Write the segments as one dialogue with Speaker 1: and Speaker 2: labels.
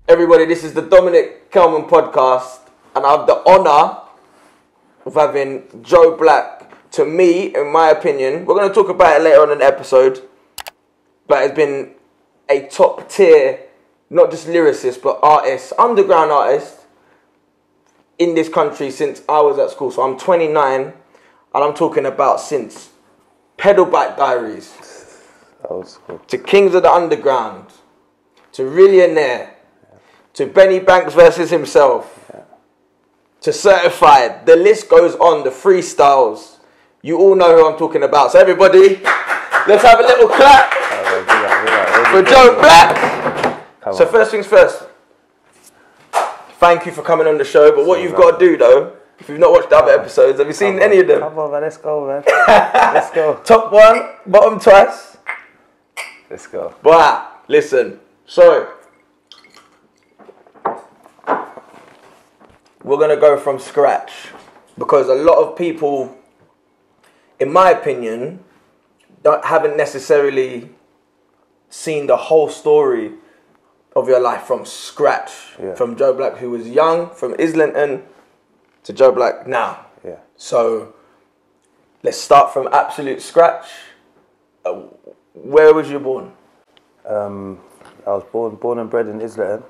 Speaker 1: Everybody, this is the Dominic Kelman podcast, and I have the honour of having Joe Black. To me, in my opinion, we're going to talk about it later on in the episode, but it's been a top tier, not just lyricist, but artist, underground artist in this country since I was at school. So I'm 29, and I'm talking about since Pedal Bike Diaries, to Kings of the Underground, to Millionaire, to Benny Banks versus himself, to Certified. The list goes on, the freestyles. You all know who I'm talking about. So everybody, let's have a little clap for Joe Black. So first things first, thank you for coming on the show. But what you've got to do though, if you've not watched the other episodes, have you seen any of them?
Speaker 2: Come on, man, let's go, man. Let's go.
Speaker 1: Top one, bottom twice.
Speaker 2: Let's go.
Speaker 1: But listen, so we're going to go from scratch because a lot of people, in my opinion, haven't necessarily seen the whole story of your life from scratch.
Speaker 2: Yeah. From
Speaker 1: Joe Black, who was young, from Islington, to Joe Black now.
Speaker 2: Yeah.
Speaker 1: So let's start from absolute scratch. Where was you born?
Speaker 2: I was born and bred in Islington,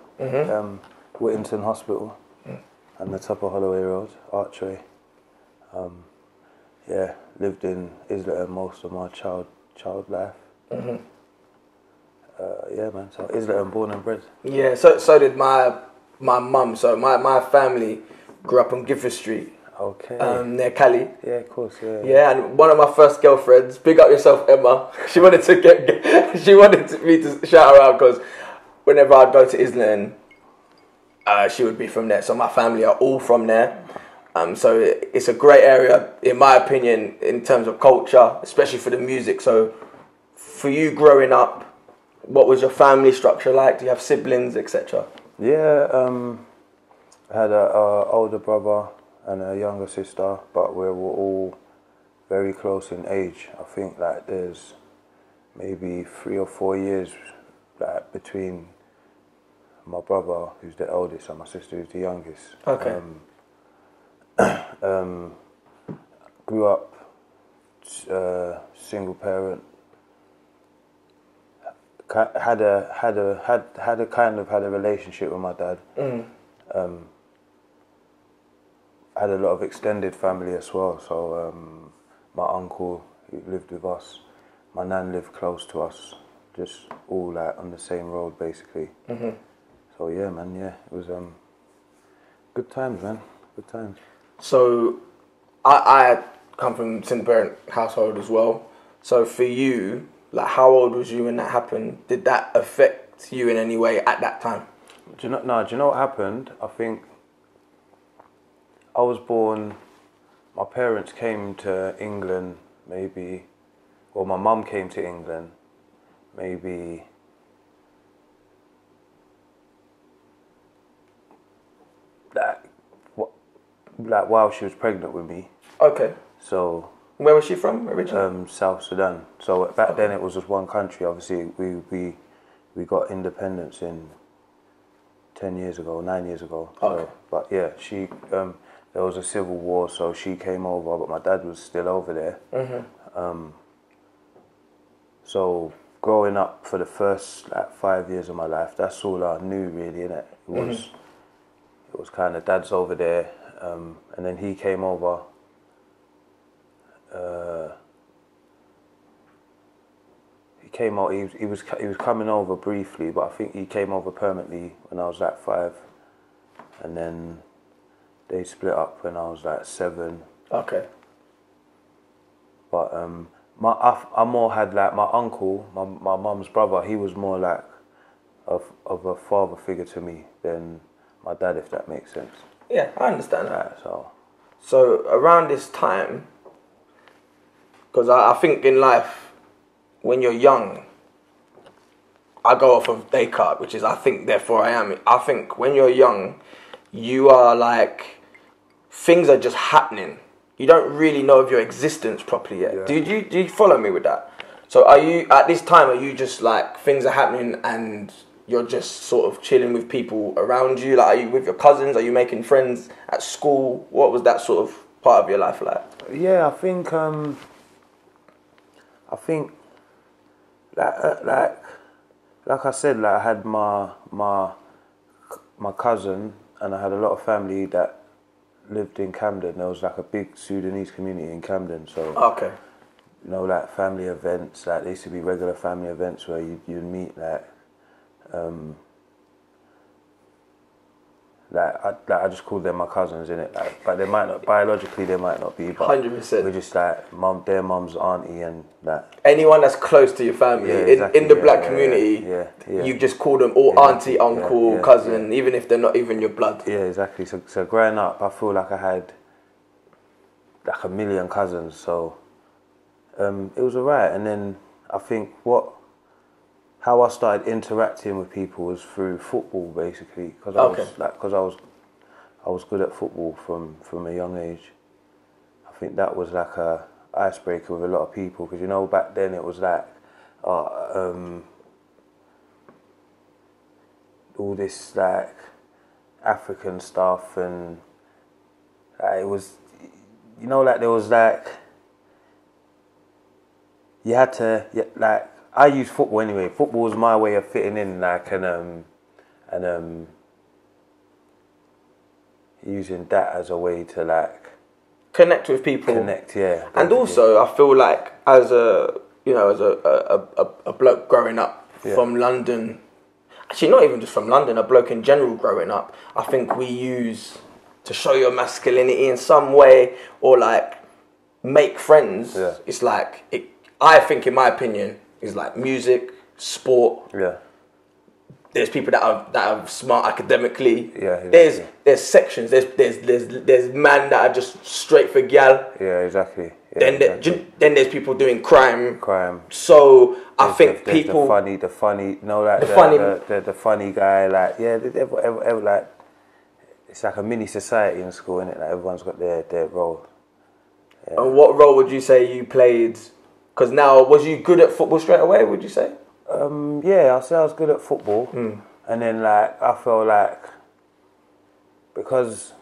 Speaker 2: Whittington Hospital. And the top of Holloway Road, Archway. Lived in Islington most of my child life. Man, so Islington, born and bred.
Speaker 1: Yeah, so did my mum. So my family grew up on Gifford Street.
Speaker 2: Okay.
Speaker 1: Near Cali.
Speaker 2: Yeah, of course, yeah.
Speaker 1: Yeah, and one of my first girlfriends, big up yourself, Emma. She wanted me to shout her out because whenever I'd go to Islington, she would be from there. So my family are all from there. So it's a great area, in my opinion, in terms of culture, especially for the music. So for you growing up, what was your family structure like? Do you have siblings, etc.?
Speaker 2: Yeah, I had an older brother and a younger sister, but we were all very close in age. I think like there's maybe 3 or 4 years like between my brother, who's the oldest, and my sister, who's the youngest.
Speaker 1: Okay.
Speaker 2: Grew up single parent. Had a relationship with my dad. Had a lot of extended family as well. So my uncle, who lived with us, my nan lived close to us, just all like on the same road basically. So yeah, man, yeah, it was good times, man, good times.
Speaker 1: So I come from single parent household as well. So for you, like how old was you when that happened? Did that affect you in any way at that time?
Speaker 2: Do you know what happened? I think I was born, my parents came to England maybe, or my mum came to England maybe like while she was pregnant with me.
Speaker 1: Okay.
Speaker 2: So
Speaker 1: where was she from originally?
Speaker 2: South Sudan. So back then it was just one country. Obviously we got independence in 9 years ago.
Speaker 1: Okay.
Speaker 2: So, but yeah, she there was a civil war, so she came over, but my dad was still over there. So growing up for the first 5 years of my life, that's all I knew really, innit? It was kind of dad's over there, and then he came over. He was coming over briefly, but I think he came over permanently when I was 5, and then they split up when I was 7.
Speaker 1: Okay.
Speaker 2: But I more had my uncle, my mum's brother. He was more of a father figure to me than my dad, if that makes sense.
Speaker 1: Yeah, I understand that.
Speaker 2: So
Speaker 1: around this time, because I think in life, when you're young, I go off of Descartes, which is I think, therefore I am. I think when you're young, you are things are just happening. You don't really know of your existence properly yet.
Speaker 2: Yeah.
Speaker 1: Do you follow me with that? So are you, at this time, are you just like, things are happening and you're just sort of chilling with people around you? Like, are you with your cousins? Are you making friends at school? What was that sort of part of your life like?
Speaker 2: Yeah, I think like I said, like I had my cousin, and I had a lot of family that lived in Camden. There was like a big Sudanese community in Camden, so
Speaker 1: Okay.
Speaker 2: you know, like family events, like there used to be regular family events where you'd meet I just called them my cousins, innit? Like, but they might not, biologically they might not be, but
Speaker 1: 100%.
Speaker 2: we're just like their mum's auntie and that.
Speaker 1: Anyone that's close to your family,
Speaker 2: Yeah, exactly,
Speaker 1: in the black
Speaker 2: yeah,
Speaker 1: community,
Speaker 2: yeah.
Speaker 1: you just call them all auntie, uncle, cousin, even if they're not even your blood.
Speaker 2: Yeah, exactly. So growing up, I feel like I had like a million cousins, so it was alright. And then I think how I started interacting with people was through football, basically, because I was good at football from a young age. I think that was like a icebreaker with a lot of people, because you know back then it was like all this like African stuff, and it was, you know, like there was like you had to like. I use football anyway. Football was my way of fitting in, like, and using that as a way to like
Speaker 1: Connect with people.
Speaker 2: connect, yeah.
Speaker 1: And also, I feel like as a bloke growing up from London, actually not even just from London, a bloke in general growing up, I think we use to show your masculinity in some way or like make friends.
Speaker 2: Yeah.
Speaker 1: It's like I think, in my opinion, is like music, sport.
Speaker 2: Yeah.
Speaker 1: There's people that are smart academically.
Speaker 2: Yeah, exactly.
Speaker 1: There's sections. There's men that are just straight for gal.
Speaker 2: Yeah, exactly. Yeah,
Speaker 1: Then there's people doing crime.
Speaker 2: There's
Speaker 1: So I think people
Speaker 2: the funny, you know, like the funny guy, like like it's like a mini society in school, isn't it? Like everyone's got their role. Yeah.
Speaker 1: And what role would you say you played? Because now, was you good at football straight away, would you say?
Speaker 2: Yeah, I'll say I was good at football. And then like I felt like because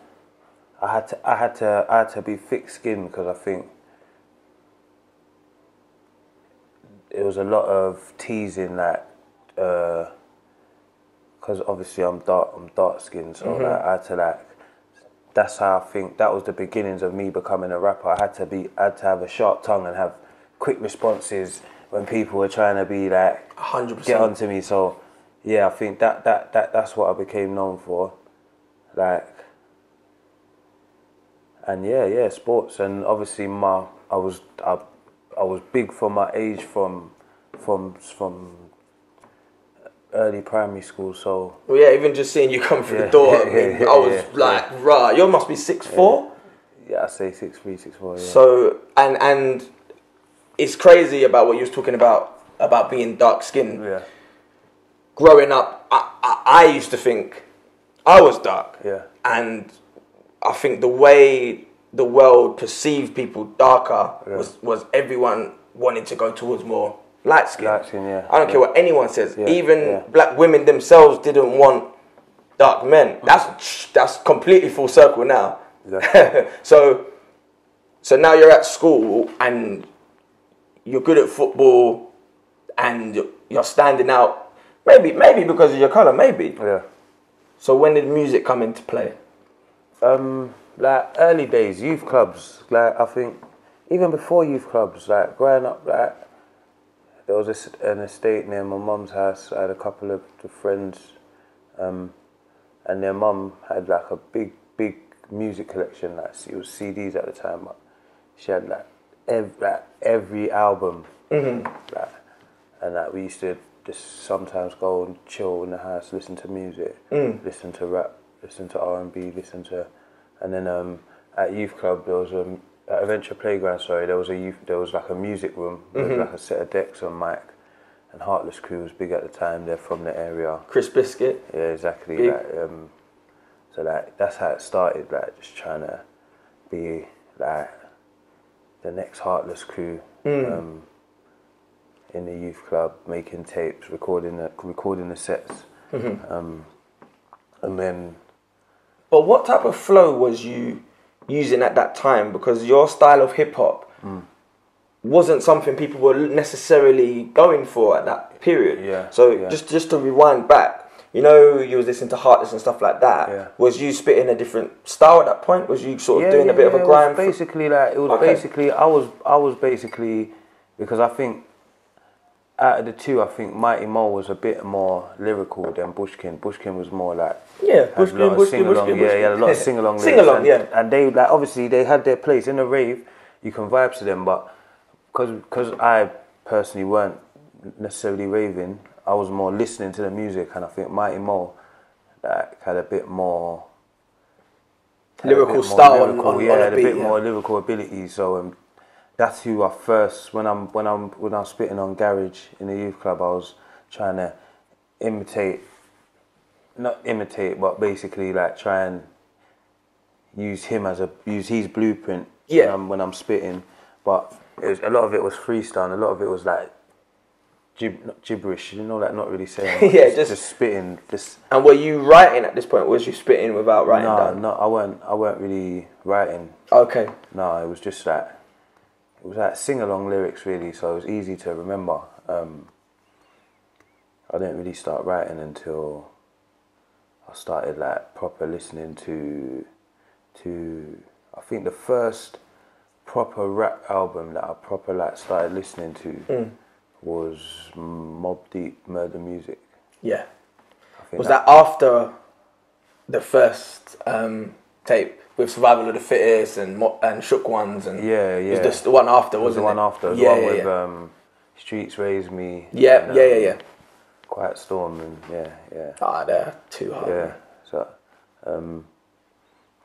Speaker 2: I had to be thick-skinned, because I think there was a lot of teasing, like because obviously I'm dark-skinned, so like, I had to like. That's how I think that was the beginnings of me becoming a rapper. I had to have a sharp tongue and have quick responses when people were trying to be like
Speaker 1: 100%.
Speaker 2: get onto me. So yeah, I think that's what I became known for, like, and yeah, sports. And obviously I was big for my age from early primary school. So
Speaker 1: well, yeah, even just seeing you come through the door, I was like, rah, you must be 6'4".
Speaker 2: Yeah, I say 6'3", 6'4". Yeah.
Speaker 1: So and it's crazy about what you was talking about being dark skinned.
Speaker 2: Yeah.
Speaker 1: Growing up, I used to think I was dark.
Speaker 2: Yeah.
Speaker 1: And I think the way the world perceived people darker was everyone wanted to go towards more light skin.
Speaker 2: Light skin, yeah.
Speaker 1: I don't care what anyone says.
Speaker 2: Yeah.
Speaker 1: Even black women themselves didn't want dark men. That's completely full circle now.
Speaker 2: Exactly.
Speaker 1: So now you're at school and you're good at football and you're standing out. Maybe because of your colour, maybe.
Speaker 2: Yeah.
Speaker 1: So when did music come into play?
Speaker 2: Like early days, youth clubs. Like I think even before youth clubs, like growing up, like there was an estate near my mum's house. I had a couple of friends, and their mum had like a big music collection. Like it was CDs at the time, but she had like every album. Like, and like we used to just sometimes go and chill in the house, listen to music, listen to rap, listen to R&B, and then at youth club there was at Adventure Playground. There was like a music room with like a set of decks on mic, and Heartless Crew was big at the time. They're from the area.
Speaker 1: Chris Biscuit.
Speaker 2: Yeah, exactly.
Speaker 1: Big.
Speaker 2: Like, so like that's how it started. Like just trying to be like the next Heartless crew in the youth club, making tapes, recording the sets, and then.
Speaker 1: But what type of flow was you using at that time? Because your style of hip hop wasn't something people were necessarily going for at that period.
Speaker 2: Yeah.
Speaker 1: So just to rewind back, you know, you was listening to Heartless and stuff like that.
Speaker 2: Yeah.
Speaker 1: Was you spitting a different style at that point? Was you sort of doing a bit of a grime?
Speaker 2: Basically, like it was basically I was basically, because I think out of the two, I think Mighty Mo was a bit more lyrical than Bushkin. Bushkin was more like
Speaker 1: Bushkin.
Speaker 2: He had a lot of sing-along lyrics.
Speaker 1: Sing-along,
Speaker 2: and they like obviously they had their place in the rave. You can vibe to them, but because I personally weren't necessarily raving, I was more listening to the music, and I think Mighty Mo like had a bit more
Speaker 1: lyrical style on
Speaker 2: had
Speaker 1: the beat,
Speaker 2: a bit more lyrical ability. So that's who I first when I'm spitting on Garage in the youth club, I was trying to not imitate, but basically like try and use his blueprint when I'm spitting. But a lot of it was freestyle, and a lot of it was like gibberish, you know, like not really saying. Just spitting.
Speaker 1: And were you writing at this point? Was you spitting without writing down?
Speaker 2: No, I weren't really writing.
Speaker 1: Okay.
Speaker 2: No, it was just like sing-along lyrics really, so it was easy to remember. I didn't really start writing until I started like proper listening to I think the first proper rap album that I proper like started listening to was Mobb Deep, Murder Music.
Speaker 1: Yeah. Was that after the first tape with Survival of the Fittest and Shook Ones and it was the one after, wasn't it?
Speaker 2: The one after, the one with Streets Raised Me.
Speaker 1: Yeah.
Speaker 2: Quiet Storm and
Speaker 1: Ah, they're too hard.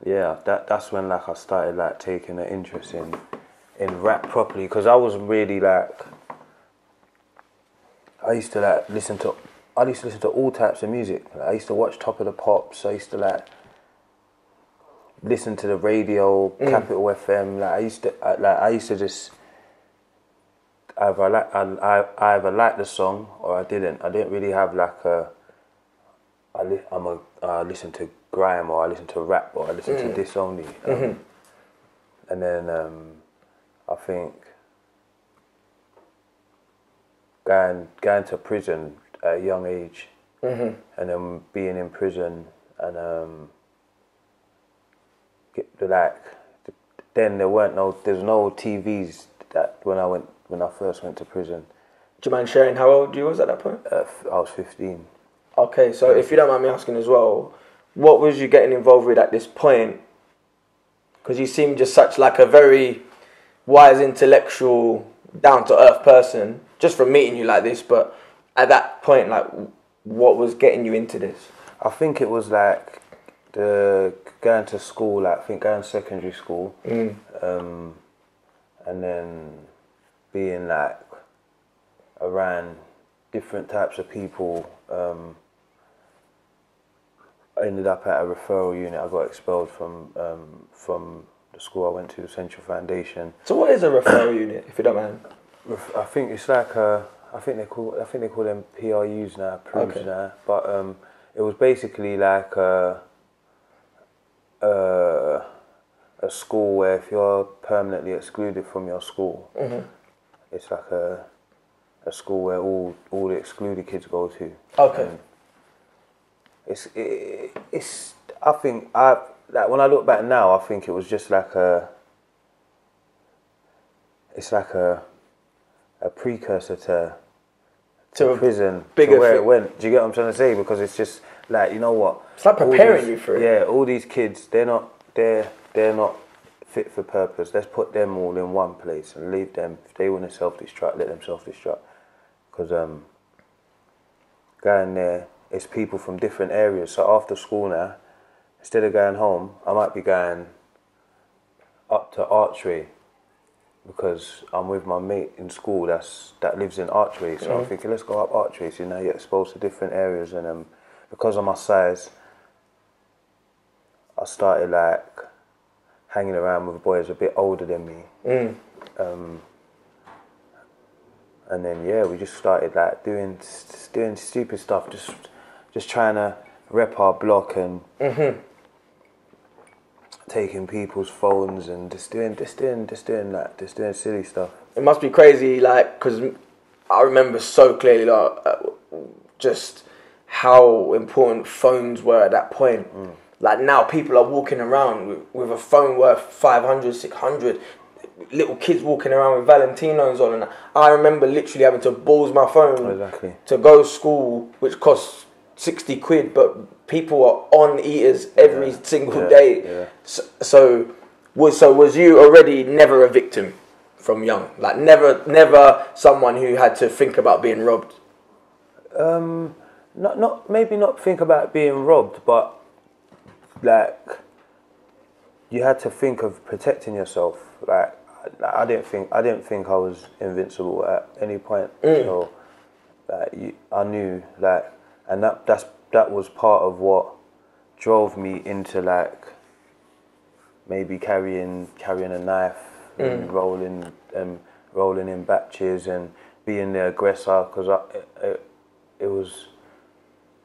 Speaker 2: Yeah, so that's when like I started like taking an interest in rap properly, because I was really like I used to listen to all types of music. Like, I used to watch Top of the Pops. I used to like listen to the radio, Capital FM. Like I used to just either I liked the song or I didn't. I didn't really have like I listen to grime or I listen to rap or I listen to this only. And then I think going to prison at a young age, and then being in prison and then there's no TVs that when I first went to prison.
Speaker 1: Do you mind sharing how old you was at that point?
Speaker 2: I was 15.
Speaker 1: Okay, so if you don't mind me asking as well, what was you getting involved with at this point? Because you seem just such like a very wise, intellectual, down-to-earth person, just from meeting you like this, but at that point, like, what was getting you into this?
Speaker 2: I think it was like going to school, like I think going to secondary school, and then being like around different types of people. I ended up at a referral unit. I got expelled from the school I went to, the Central Foundation.
Speaker 1: So what is a referral unit, if you don't mind?
Speaker 2: I think it's like I think they call them PRUs now, now. But it was basically like a school where if you're permanently excluded from your school, it's like a school where all the excluded kids go to.
Speaker 1: Okay.
Speaker 2: It's I think like when I look back now, I think it was just like a precursor to prison, to where it went. Do you get what I'm trying to say? Because it's just like, you know what?
Speaker 1: It's like preparing you for it.
Speaker 2: Yeah, all these kids, they're not fit for purpose. Let's put them all in one place and leave them. If they want to self-destruct, let them self-destruct. Because going there, it's people from different areas. So after school now, instead of going home, I might be going up to Archway, because I'm with my mate in school that lives in Archway. So I'm thinking, let's go up Archway. So now you're exposed to different areas, and because of my size, I started like hanging around with boys a bit older than me. And then we just started like doing stupid stuff, just trying to rep our block and taking people's phones and just doing silly stuff.
Speaker 1: It must be crazy, like, because I remember so clearly, like, just how important phones were at that point. Like now, people are walking around with a phone worth 500, 600. Little kids walking around with Valentinos on, and I remember literally having to balls my phone to go to school, which costs 60 quid, but people are on eaters every single day.
Speaker 2: Yeah.
Speaker 1: So was you already never a victim from young? Like never someone who had to think about being robbed?
Speaker 2: Maybe not think about being robbed, but like you had to think of protecting yourself. Like I didn't think I was invincible at any point. So I knew like, and that was part of what drove me into like maybe carrying a knife and rolling in batches and being the aggressor, because it was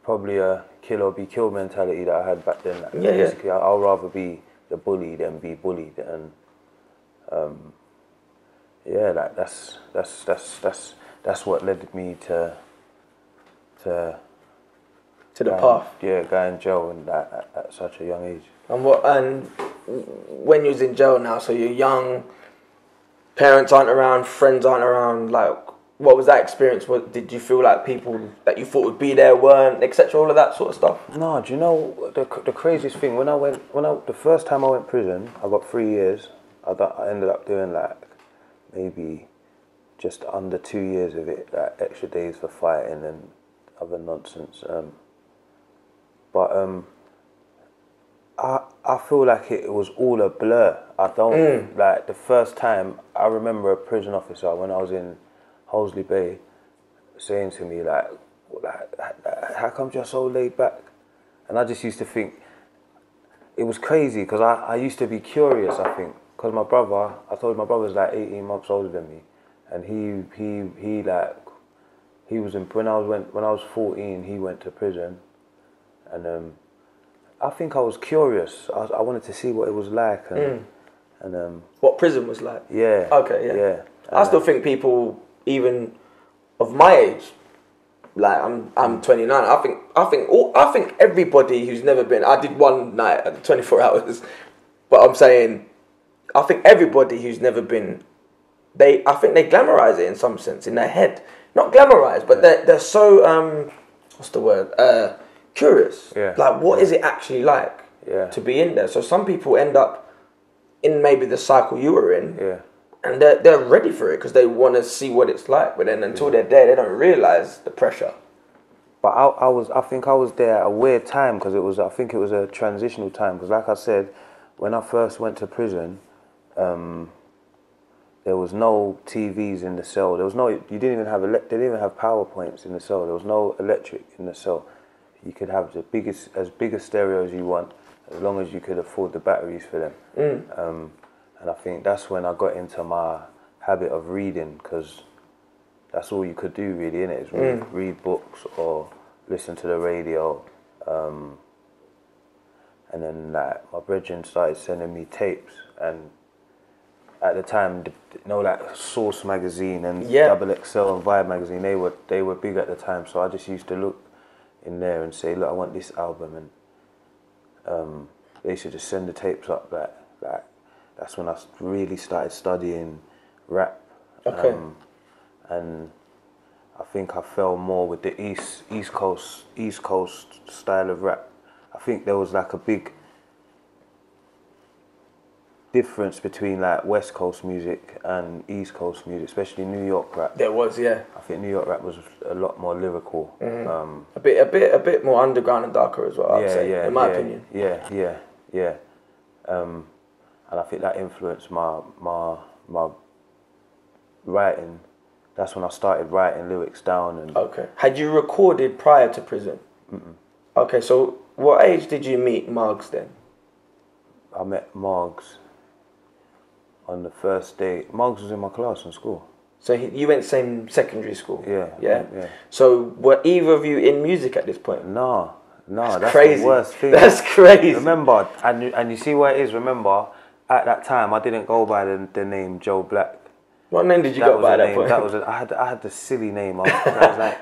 Speaker 2: probably a kill or be killed mentality that I had back then. Like, basically, I'll rather be the bully than be bullied, and like that's what led me to
Speaker 1: the path.
Speaker 2: Yeah, going in jail and at such a young age.
Speaker 1: And when you was in jail now, so you're young, parents aren't around, friends aren't around, like, what was that experience? What did you feel like people that you thought would be there weren't, etc., all of that sort of stuff?
Speaker 2: No, do you know the craziest thing? The first time I went to prison, I got 3 years. I ended up doing like maybe just under 2 years of it, like extra days for fighting and other nonsense. I feel like it was all a blur. I don't like the first time. I remember a prison officer when I was in Hosley Bay saying to me like, how come you're so laid back? And I just used to think it was crazy, because I used to be curious. I think because I told my brother was like 18 months older than me, and he was in when I was 14, he went to prison, and I think I was curious. I wanted to see what it was like, and
Speaker 1: what prison was like.
Speaker 2: Yeah.
Speaker 1: Okay. Yeah.
Speaker 2: Yeah.
Speaker 1: I still think people, even of my age, like I'm 29. I think everybody who's never been. I did one night at 24 hours, but I'm saying, I think everybody who's never been, I think they glamorize it in some sense in their head. Not glamorize, but they're so what's the word? Curious.
Speaker 2: Yeah.
Speaker 1: Like, what is it actually like to be in there? So some people end up in maybe the cycle you were in.
Speaker 2: Yeah.
Speaker 1: And they're ready for it because they want to see what it's like. But then until they're there, they don't realise the pressure.
Speaker 2: But I think I was there at a weird time, because I think it was a transitional time. Because like I said, when I first went to prison, there was no TVs in the cell. They didn't even have PowerPoints in the cell. There was no electric in the cell. You could have as big a stereo as you want, as long as you could afford the batteries for them. And I think that's when I got into my habit of reading, because that's all you could do really, innit? Is read books or listen to the radio. And then like my brethren started sending me tapes, and at the time, like Source magazine and Double XL and Vibe magazine, they were big at the time. So I just used to look in there and say, look, I want this album, and they should just send the tapes up. Like that's when I really started studying rap.
Speaker 1: Okay.
Speaker 2: And I think I fell more with the East Coast style of rap. I think there was like a big difference between like West Coast music and East Coast music, especially New York rap.
Speaker 1: There was, yeah.
Speaker 2: I think New York rap was a lot more lyrical.
Speaker 1: A bit more underground and darker as well, I'd say, in my opinion.
Speaker 2: Yeah. And I think that influenced my writing. That's when I started writing lyrics down. And
Speaker 1: okay. Had you recorded prior to prison?
Speaker 2: Mm-mm.
Speaker 1: Okay, so what age did you meet Margs then?
Speaker 2: I met Margs on the first day, Margs was in my class in school.
Speaker 1: So you went same secondary school?
Speaker 2: Yeah.
Speaker 1: So were either of you in music at this point?
Speaker 2: No, that's
Speaker 1: crazy.
Speaker 2: the worst thing.
Speaker 1: That's crazy.
Speaker 2: Remember, and you see what it is, remember, at that time, I didn't go by the name Joe Black.
Speaker 1: What name did you go by at that point?
Speaker 2: I had the silly name. I was like,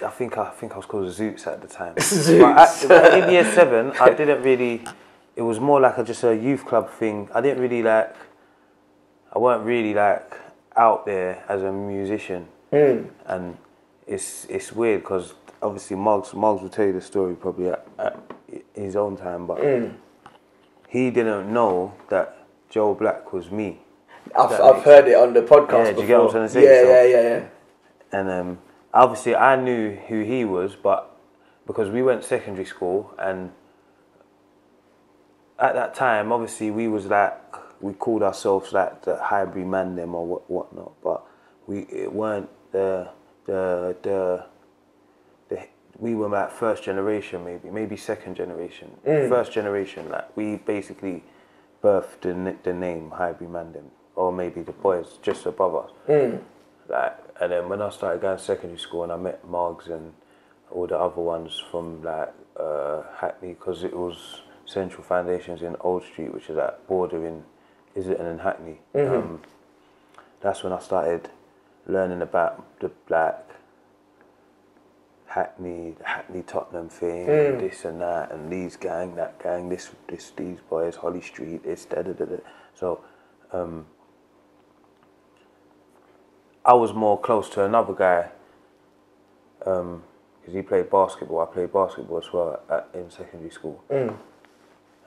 Speaker 2: I think I was called Zoots at the time.
Speaker 1: Zoots.
Speaker 2: But in year 7, I didn't really. It was more like just a youth club thing. I didn't really I weren't really out there as a musician. And it's weird because obviously Margs will tell you the story probably at his own time, but he didn't know that Joe Black was me.
Speaker 1: I've heard it on the podcast before.
Speaker 2: Do you get what I'm trying to say?
Speaker 1: Yeah.
Speaker 2: And obviously I knew who he was, but because we went secondary school, and at that time, obviously we called ourselves the Highbury Man them or whatnot, but it weren't we were first generation, maybe second generation. First generation, we basically birthed the name Highbury Man them, or maybe the boys just above us. And then when I started going to secondary school and I met Margs and all the other ones from Hackney, because it was Central Foundations in Old Street, which is bordering Islington and Hackney. That's when I started learning about the Hackney Tottenham thing, this and that, and these gang, that gang, these boys, Holly Street, So I was more close to another guy because he played basketball. I played basketball as well in secondary school.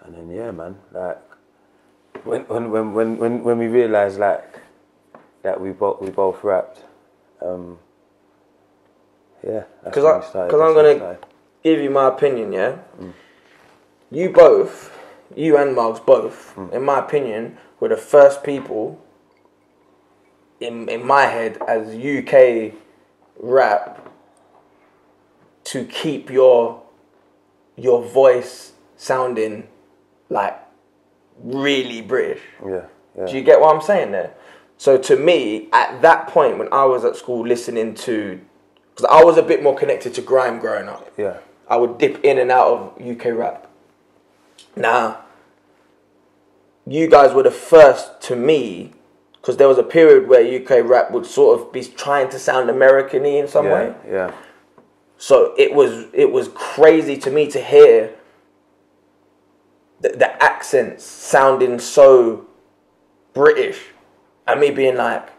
Speaker 2: And then man, when we realised that we both rapped,
Speaker 1: because I'm gonna give you my opinion. You and Margs both, in my opinion, were the first people in my head as UK rap to keep your voice sounding really British.
Speaker 2: Yeah.
Speaker 1: Do you get what I'm saying there? So to me, at that point when I was at school listening to, because I was a bit more connected to grime growing up.
Speaker 2: Yeah.
Speaker 1: I would dip in and out of UK rap. Now, you guys were the first to me, because there was a period where UK rap would sort of be trying to sound American-y in some way.
Speaker 2: Yeah.
Speaker 1: So it was crazy to me to hear the accents sounding so British, and me being like,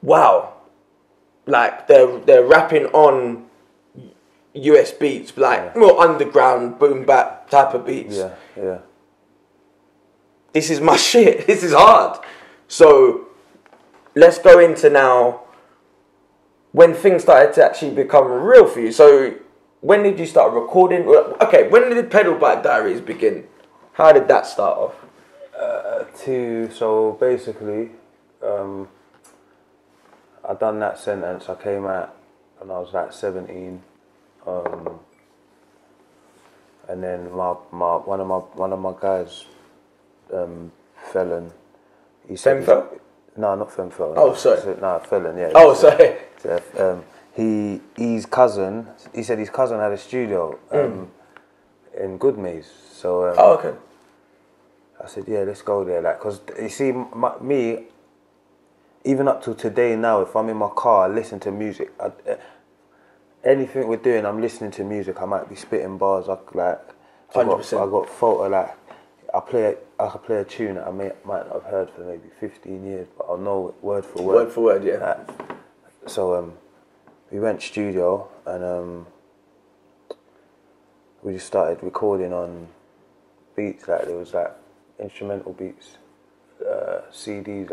Speaker 1: wow, they're rapping on US beats, more underground boom bap type of beats.
Speaker 2: Yeah.
Speaker 1: This is my shit. This is hard. So let's go into now when things started to actually become real for you. So when did you start recording? Okay, when did Pedal Bike Diaries begin? How did that start off?
Speaker 2: So basically, I done that sentence. I came out when I was 17, and then one of my guys, Felon. He said,
Speaker 1: Femfel?
Speaker 2: No, not Femfel.
Speaker 1: Oh, sorry.
Speaker 2: No, Felon. Yeah.
Speaker 1: Oh, sorry.
Speaker 2: His cousin. He said his cousin had a studio in Goodmays. So.
Speaker 1: Okay.
Speaker 2: I said, yeah, let's go there. Because you see, me, even up to today now, if I'm in my car, I listen to music. Anything we're doing, I'm listening to music. I might be spitting bars. 100%. I got photo, I could play a tune that I might not have heard for maybe 15 years, but I'll know it word for word.
Speaker 1: Word for word, yeah.
Speaker 2: So we went studio and we just started recording on beats. There was instrumental beats, CDs,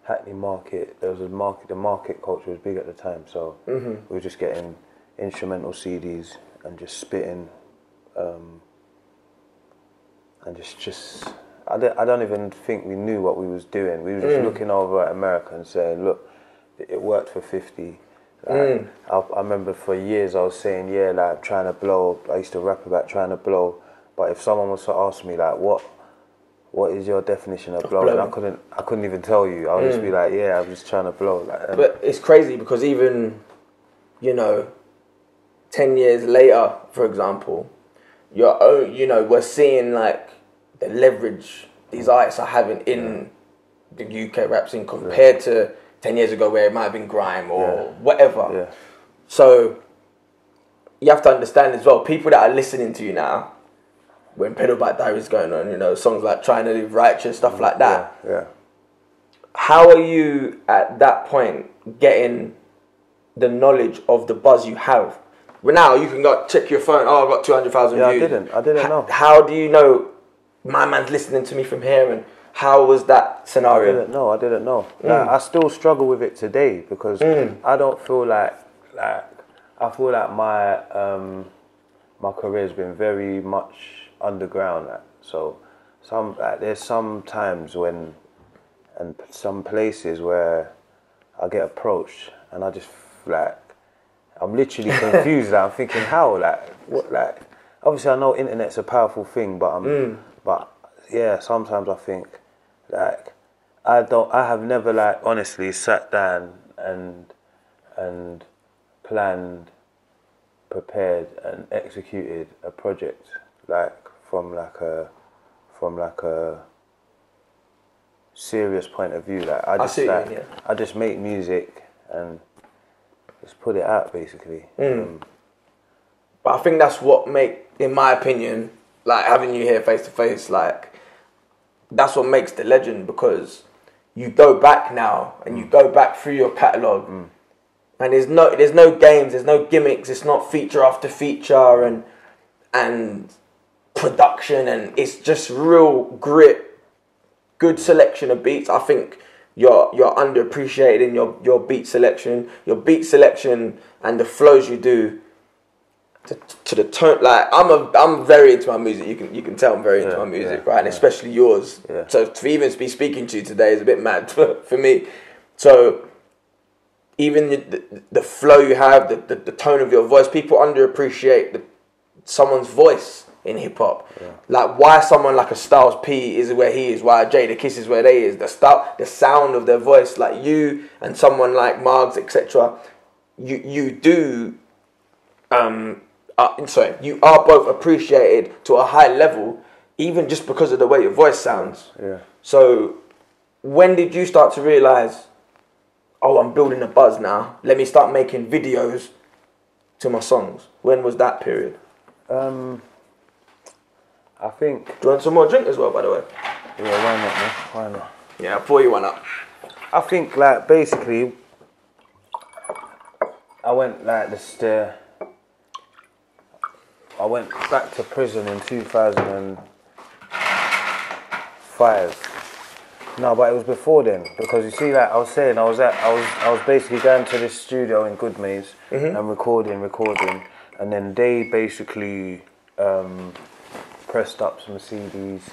Speaker 2: Hackney Market. There was the market culture was big at the time, so we were just getting instrumental CDs and just spitting, and just I don't even think we knew what we was doing. We were just looking over at America and saying, look, it worked for 50. I remember for years I was saying, trying to blow. I used to rap about trying to blow, but if someone was to ask me what what is your definition of blowing? I couldn't even tell you. I would just be like, yeah, I'm just trying to blow. Like,
Speaker 1: but it's crazy because even, 10 years later, for example, we're seeing like the leverage these artists are having in the UK rap scene compared to 10 years ago where it might have been grime or whatever. Yeah. So you have to understand as well, people that are listening to you now, when Pedalback Diaries is going on, songs like Trying to Live Righteous, stuff like that.
Speaker 2: Yeah.
Speaker 1: How are you at that point getting the knowledge of the buzz you have? Well, now you can go check your phone. Oh, I've got 200,000 views.
Speaker 2: I didn't know.
Speaker 1: How do you know my man's listening to me from here? And how was that scenario?
Speaker 2: I didn't know. Like, I still struggle with it today because I don't feel like I feel like my career's been very much underground. So there's some times when and some places where I get approached and I just I'm literally confused. I'm thinking how obviously I know internet's a powerful thing, but sometimes I think I have never honestly sat down and planned, prepared and executed a project from a serious point of view. I just make music and just put it out basically.
Speaker 1: But I think that's what in my opinion, having you here face to face, that's what makes the legend, because you go back now and you go back through your catalogue and there's no games, there's no gimmicks, it's not feature after feature and production, and it's just real grit, good selection of beats. I think you're underappreciated in your beat selection and the flows you do to the tone. I'm very into my music. You can tell I'm very into my music, right? And especially yours. Yeah. So to even be speaking to you today is a bit mad for me. So even the flow you have, the tone of your voice, people underappreciate someone's voice in hip hop. Yeah. Why someone like a Styles P is where he is, why Jada Kiss is where they is, the sound of their voice, you and someone like Margs, etc. You are both appreciated to a high level, even just because of the way your voice sounds.
Speaker 2: Yeah.
Speaker 1: So when did you start to realise, I'm building a buzz now, let me start making videos to my songs? When was that period?
Speaker 2: I think...
Speaker 1: Do you want some more drink as well, by the way?
Speaker 2: Yeah, why not, man? Why not?
Speaker 1: Yeah, I'll pour you one up.
Speaker 2: I think, basically, I went, I went back to prison in 2005. No, but it was before then, because you see, I was saying, I was basically going to this studio in Goodmays and recording, and then they basically pressed up some CDs.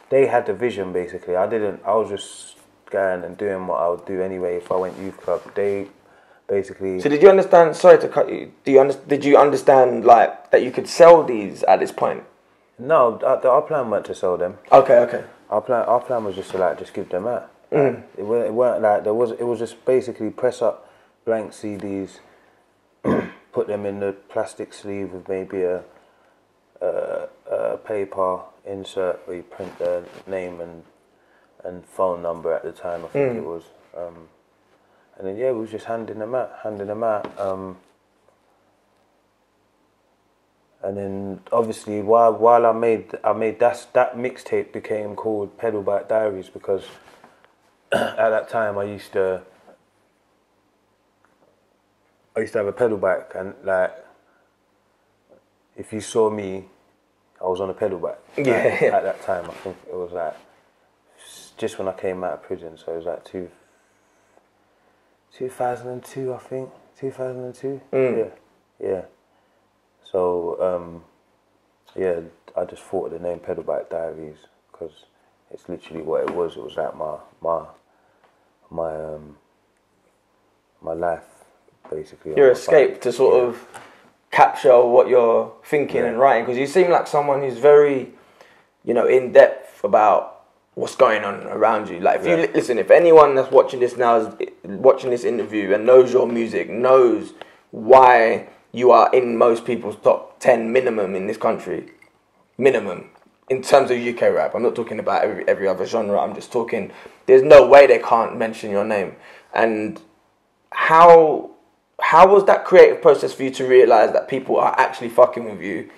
Speaker 2: They had the vision basically. I was just going and doing what I would do anyway if I went youth club. They basically... So
Speaker 1: did you understand, sorry to cut you, did you understand that you could sell these at this point?
Speaker 2: No, our plan weren't to sell them.
Speaker 1: Okay.
Speaker 2: Our plan was just to just give them out. It weren't it was just basically press up blank CDs, put them in the plastic sleeve with maybe a paper insert where you print the name and phone number at the time, I think it was. And then we was just handing them out. And then obviously while I made that mixtape became called Pedalback Diaries, because at that time I used to have a pedal bike, and if you saw me, I was on a pedal bike. At that time, I think it was just when I came out of prison, so it was 2002, I think. 2002. Yeah. So I just thought of the name Pedalback Diaries because it's literally what it was. It was my life, basically.
Speaker 1: Your escape to sort of capture what you're thinking and writing, because you seem like someone who's very, in depth about what's going on around you. Like, if you listen, if anyone that's watching this now is watching this interview and knows your music, knows why you are in most people's top 10 minimum in this country, minimum, in terms of UK rap. I'm not talking about every other genre. I'm just talking, there's no way they can't mention your name. And how was that creative process for you to realise that people are actually fucking with you?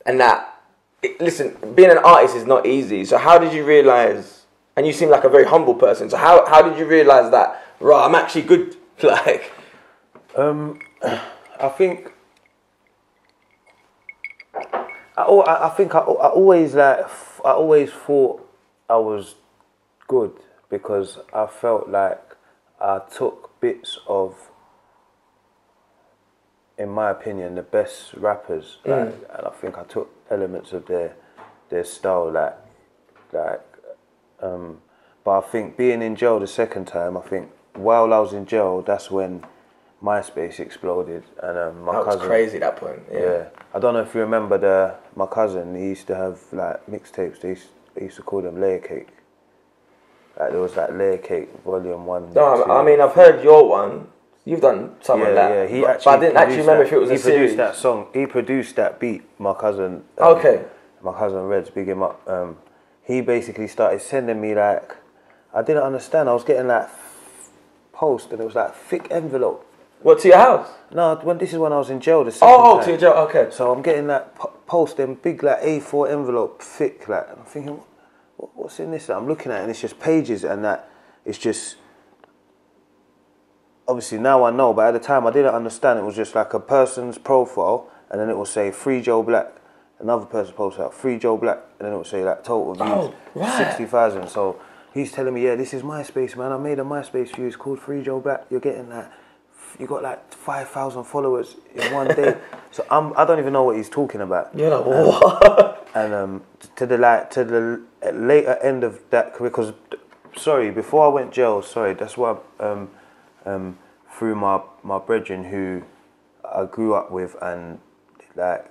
Speaker 1: And that, listen, being an artist is not easy. So how did you realise, and you seem like a very humble person, so how did you realise that, right, I'm actually good? Like,
Speaker 2: I think I always thought I was good because I felt like I took bits of, in my opinion, the best rappers, and I think I took elements of their style, but I think being in jail the second time, I think while I was in jail, that's when MySpace exploded, and my cousin. That was
Speaker 1: crazy, that point. Yeah.
Speaker 2: I don't know if you remember my cousin. He used to have like mixtapes. They used to call them Layer Cake. Like there was like Layer Cake Volume 1.
Speaker 1: No, I mean, I've heard your one. You've done some of that.
Speaker 2: Yeah,
Speaker 1: but I didn't actually remember if it was a series.
Speaker 2: He produced that song. He produced that beat. My cousin. My cousin Reds, big him up. He basically started sending me like, I didn't understand. I was getting like post, and it was like thick envelope.
Speaker 1: What, to your house?
Speaker 2: No, this is when I was in jail the second time.
Speaker 1: To your jail, okay.
Speaker 2: So I'm getting that post, them big like A4 envelope, thick, like, and I'm thinking, what's in this? I'm looking at it, and it's just pages, and that it's just. Obviously now I know, but at the time I didn't understand. It was just like a person's profile, and then it will say Free Joe Black. Another person posts out Free Joe Black, and then it will say like total views 60,000. So he's telling me, yeah, this is MySpace, man. I made a MySpace view. It's called Free Joe Black. You're getting that. You got like 5,000 followers in one day. So I don't even know what he's talking about.
Speaker 1: You're like, what?
Speaker 2: And to the later end of that career, because before I went jail, that's why through my brethren who I grew up with, and like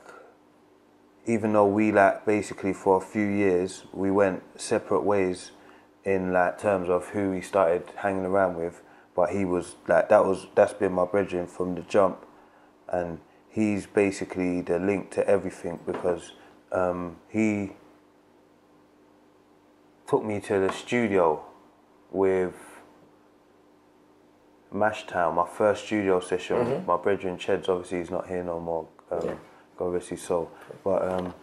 Speaker 2: even though we like basically for a few years we went separate ways in like terms of who we started hanging around with. But he was like that's been my brethren from the jump, and he's basically the link to everything because he took me to the studio with MASHTOWN, my first studio session. My brethren Cheds, obviously he's not here no more. God rest his soul. But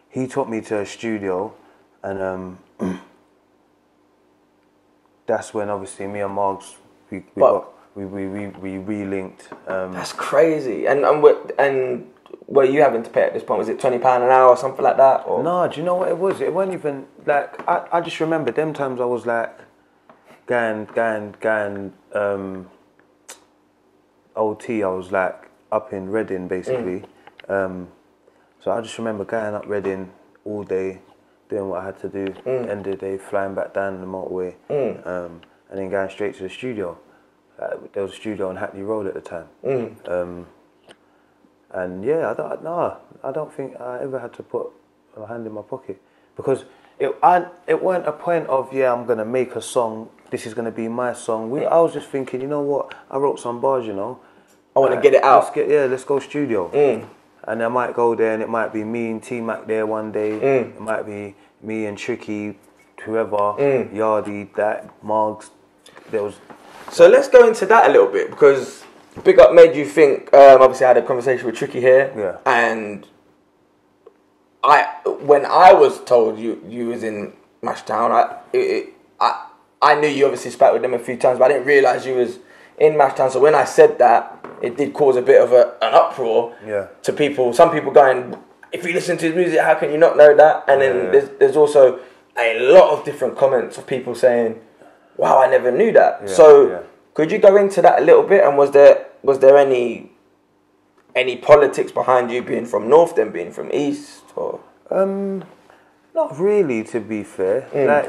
Speaker 2: he took me to a studio, and that's when obviously me and Margs. We relinked.
Speaker 1: That's crazy. And were you having to pay at this point? Was it £20 an hour or something like that? Or?
Speaker 2: No, do you know what it was? It wasn't even like I just remember them times I was like going OT. I was like up in Reading basically. So I just remember going up Reading all day, doing what I had to do. End of the day, flying back down the motorway. And then going straight to the studio. There was a studio on Hackney Road at the time. And yeah, I don't think I ever had to put a hand in my pocket because it wasn't a point of I'm gonna make a song. This is gonna be my song. I was just thinking, you know what? I wrote some bars, you know.
Speaker 1: I want to get it out.
Speaker 2: Let's go studio. And I might go there, and it might be me and T-Mac there one day. It might be me and Tricky, whoever, Yardy, that Margs.
Speaker 1: So let's go into that a little bit because Big Up made you think. Obviously, I had a conversation with Tricky here, and when I was told you was in MASHTOWN, I knew you obviously spat with them a few times, but I didn't realise you was in MASHTOWN. So when I said that, it did cause a bit of an uproar to people. Some people going, if you listen to his music, how can you not know that? And then there's also a lot of different comments of people saying, wow, I never knew that. Could you go into that a little bit? And was there any politics behind you being from North, then being from East, or?
Speaker 2: Not really, to be fair. Like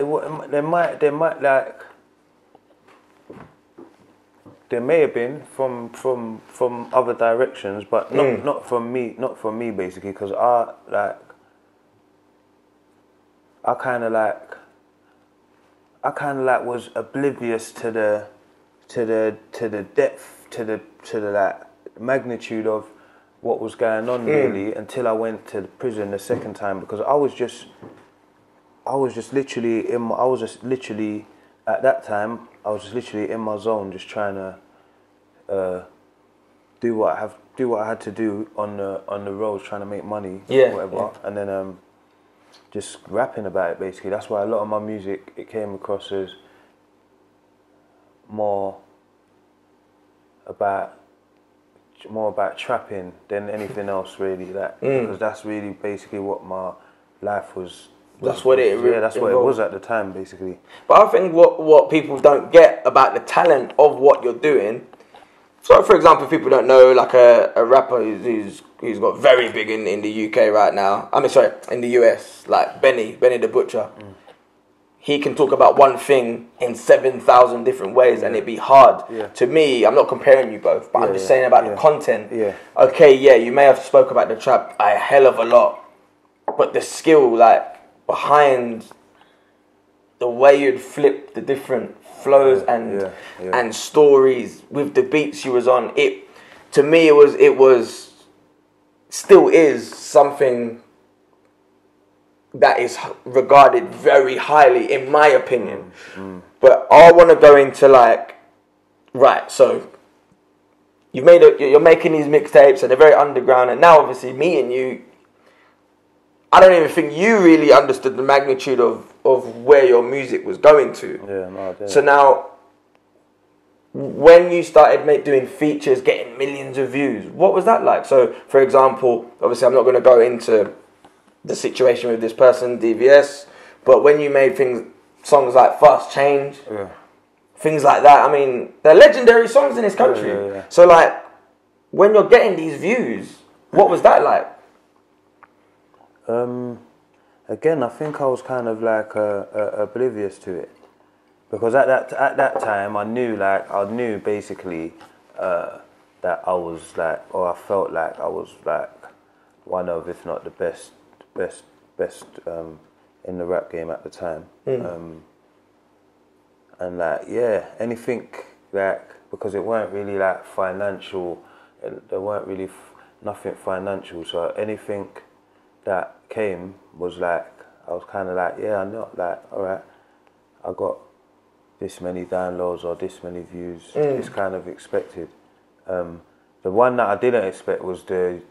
Speaker 2: there may have been from other directions, but not from me basically, because I kind of like I kind of like was oblivious to the depth, to the like magnitude of what was going on really until I went to the prison the second time, because I was just literally at that time I was just literally in my zone, just trying to do what I had to do on the roads, trying to make money, whatever, and then just rapping about it basically. That's why a lot of my music, it came across as more about trapping than anything else really, because that's really basically what my life was. That's what it was at the time basically.
Speaker 1: But I think what people don't get about the talent of what you're doing. So, for example, if people don't know, like a rapper who's got very big in the UK right now. I mean, sorry, in the US, like Benny the Butcher. He can talk about one thing in 7,000 different ways, and it'd be hard. Yeah. To me, I'm not comparing you both, but I'm just saying about the content. Yeah. Okay, you may have spoke about the trap a hell of a lot, but the skill, like, behind the way you'd flip the different flows and stories with the beats you was on, it to me it was still is something that is regarded very highly in my opinion. But I want to go into like, right, so you're making these mixtapes and they're very underground, and now obviously me and you, I don't even think you really understood the magnitude of where your music was going to.
Speaker 2: Yeah, no, I didn't.
Speaker 1: So now, when you started doing features, getting millions of views, what was that like? So, for example, obviously I'm not going to go into the situation with this person, DVS, but when you made songs like Fast Change, things like that, I mean, they're legendary songs in this country. Yeah. So, like, when you're getting these views, what was that like?
Speaker 2: Again, I think I was kind of like oblivious to it, because at that time I knew basically that I was like, or I felt like I was like one of, if not the best in the rap game at the time. And like anything like, because it weren't really like financial, there weren't really nothing financial, so anything that came was like, I was kind of like, I know, like, all right, I got this many downloads or this many views. It's kind of expected. The one that I didn't expect was the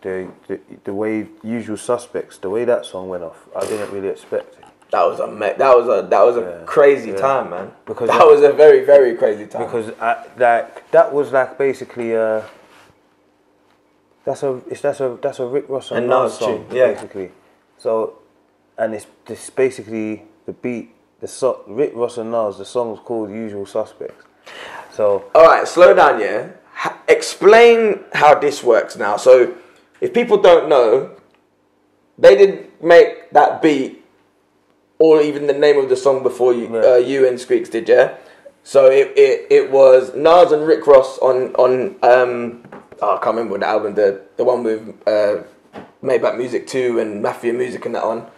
Speaker 2: way Usual Suspects, the way that song went off. I didn't really expect it.
Speaker 1: That was a crazy time, man. Because that was a very, very crazy time.
Speaker 2: Because that was like basically that's a Rick Ross and Nas song, basically. So, and it's basically the beat, Rick Ross and Nas. The song's called Usual Suspects. So,
Speaker 1: all right, slow down, explain how this works now. So, if people don't know, they didn't make that beat or even the name of the song before you and Squeeks did, yeah. So it was Nas and Rick Ross on I can't remember the album, the one with Maybach Music 2 and Mafia Music and that on,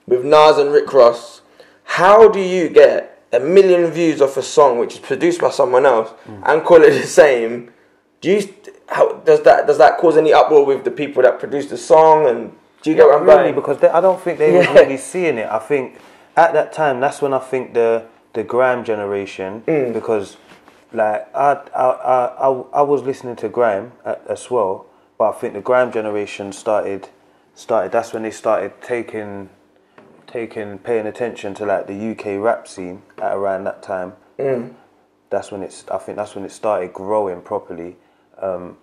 Speaker 1: with Nas and Rick Ross. How do you get 1 million views off a song which is produced by someone else and call it the same? How does that cause any uproar with the people that produced the song? And do you get what I'm saying?
Speaker 2: Because I don't think they were really seeing it. I think at that time, that's when I think the grime generation, because like I was listening to grime as well, but I think the grime generation started. That's when they started paying attention to like the UK rap scene at around that time. That's when I think that's when it started growing properly, and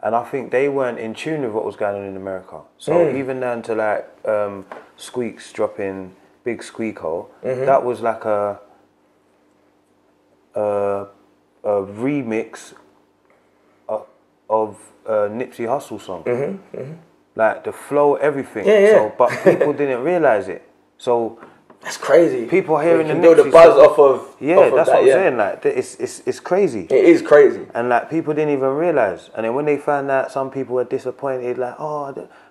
Speaker 2: I think they weren't in tune with what was going on in America. So even down to like Squeeks dropping Big Squeako, that was like a remix of Nipsey Hussle song. Like the flow, everything. So, but people didn't realize it. So
Speaker 1: that's crazy.
Speaker 2: People hearing the
Speaker 1: build a buzz off of
Speaker 2: that's what I'm saying. Like it's crazy.
Speaker 1: It is crazy.
Speaker 2: And like people didn't even realize. And then when they found out, some people were disappointed. Like,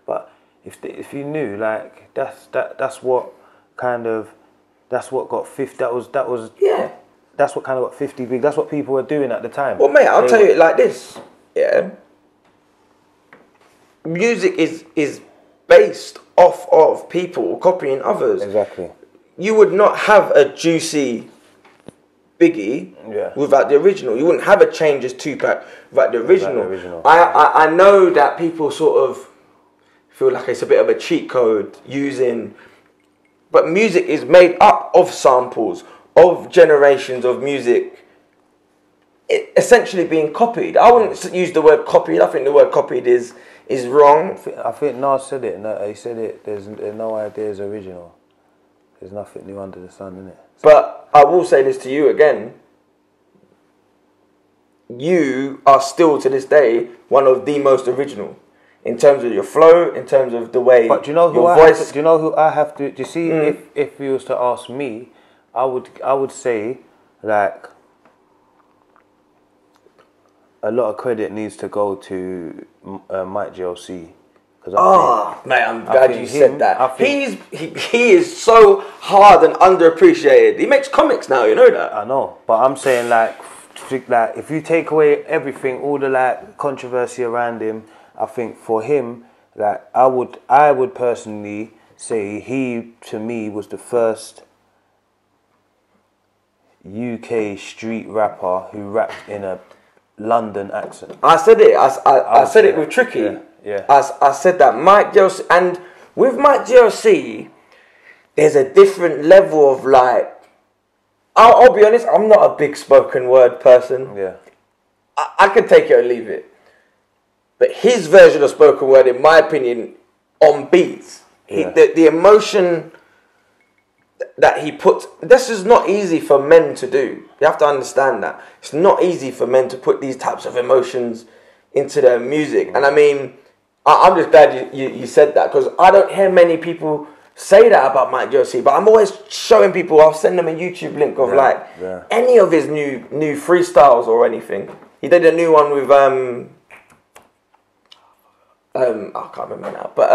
Speaker 2: but if you knew, like that's what kind of That's what got 50. That was.
Speaker 1: Yeah.
Speaker 2: That's what kind of got 50 big. That's what people were doing at the time.
Speaker 1: Well, mate, I'll tell you it like this. Yeah. Music is based off of people copying others.
Speaker 2: Exactly.
Speaker 1: You would not have a Juicy Biggie without the original. You wouldn't have a Changes Tupac without the original. I know that people sort of feel like it's a bit of a cheat code using, but music is made up of samples, of generations of music essentially being copied. I wouldn't use the word copied. I think the word copied is wrong.
Speaker 2: I think Nas said it. No, he said it. There's no idea is original. There's nothing new under the sun, innit?
Speaker 1: But I will say this to you again. You are still to this day one of the most original in terms of your flow, in terms of the way.
Speaker 2: But do you know who I have to? Do you see? If you was to ask me, I would say like a lot of credit needs to go to Mike GLC.
Speaker 1: Mate, I'm glad you said that. He is so hard and underappreciated. He makes comics now, you know that.
Speaker 2: I know, but I'm saying like if you take away everything, all the like controversy around him, I think for him, like I would personally say he to me was the first UK street rapper who rapped in a London accent.
Speaker 1: I said it. I said it with Tricky.
Speaker 2: Yeah.
Speaker 1: I said that Mike GLC, and with Mike GLC, there's a different level of like. I'll be honest. I'm not a big spoken word person.
Speaker 2: Yeah.
Speaker 1: I can take it or leave it, but his version of spoken word, in my opinion, on beats, the emotion that he puts. This is not easy for men to do. You have to understand that it's not easy for men to put these types of emotions into their music. And I mean, I'm just glad you said that, because I don't hear many people say that about Mike GLC, but I'm always showing people. I'll send them a YouTube link of any of his new freestyles or anything. He did a new one with I can't remember now, but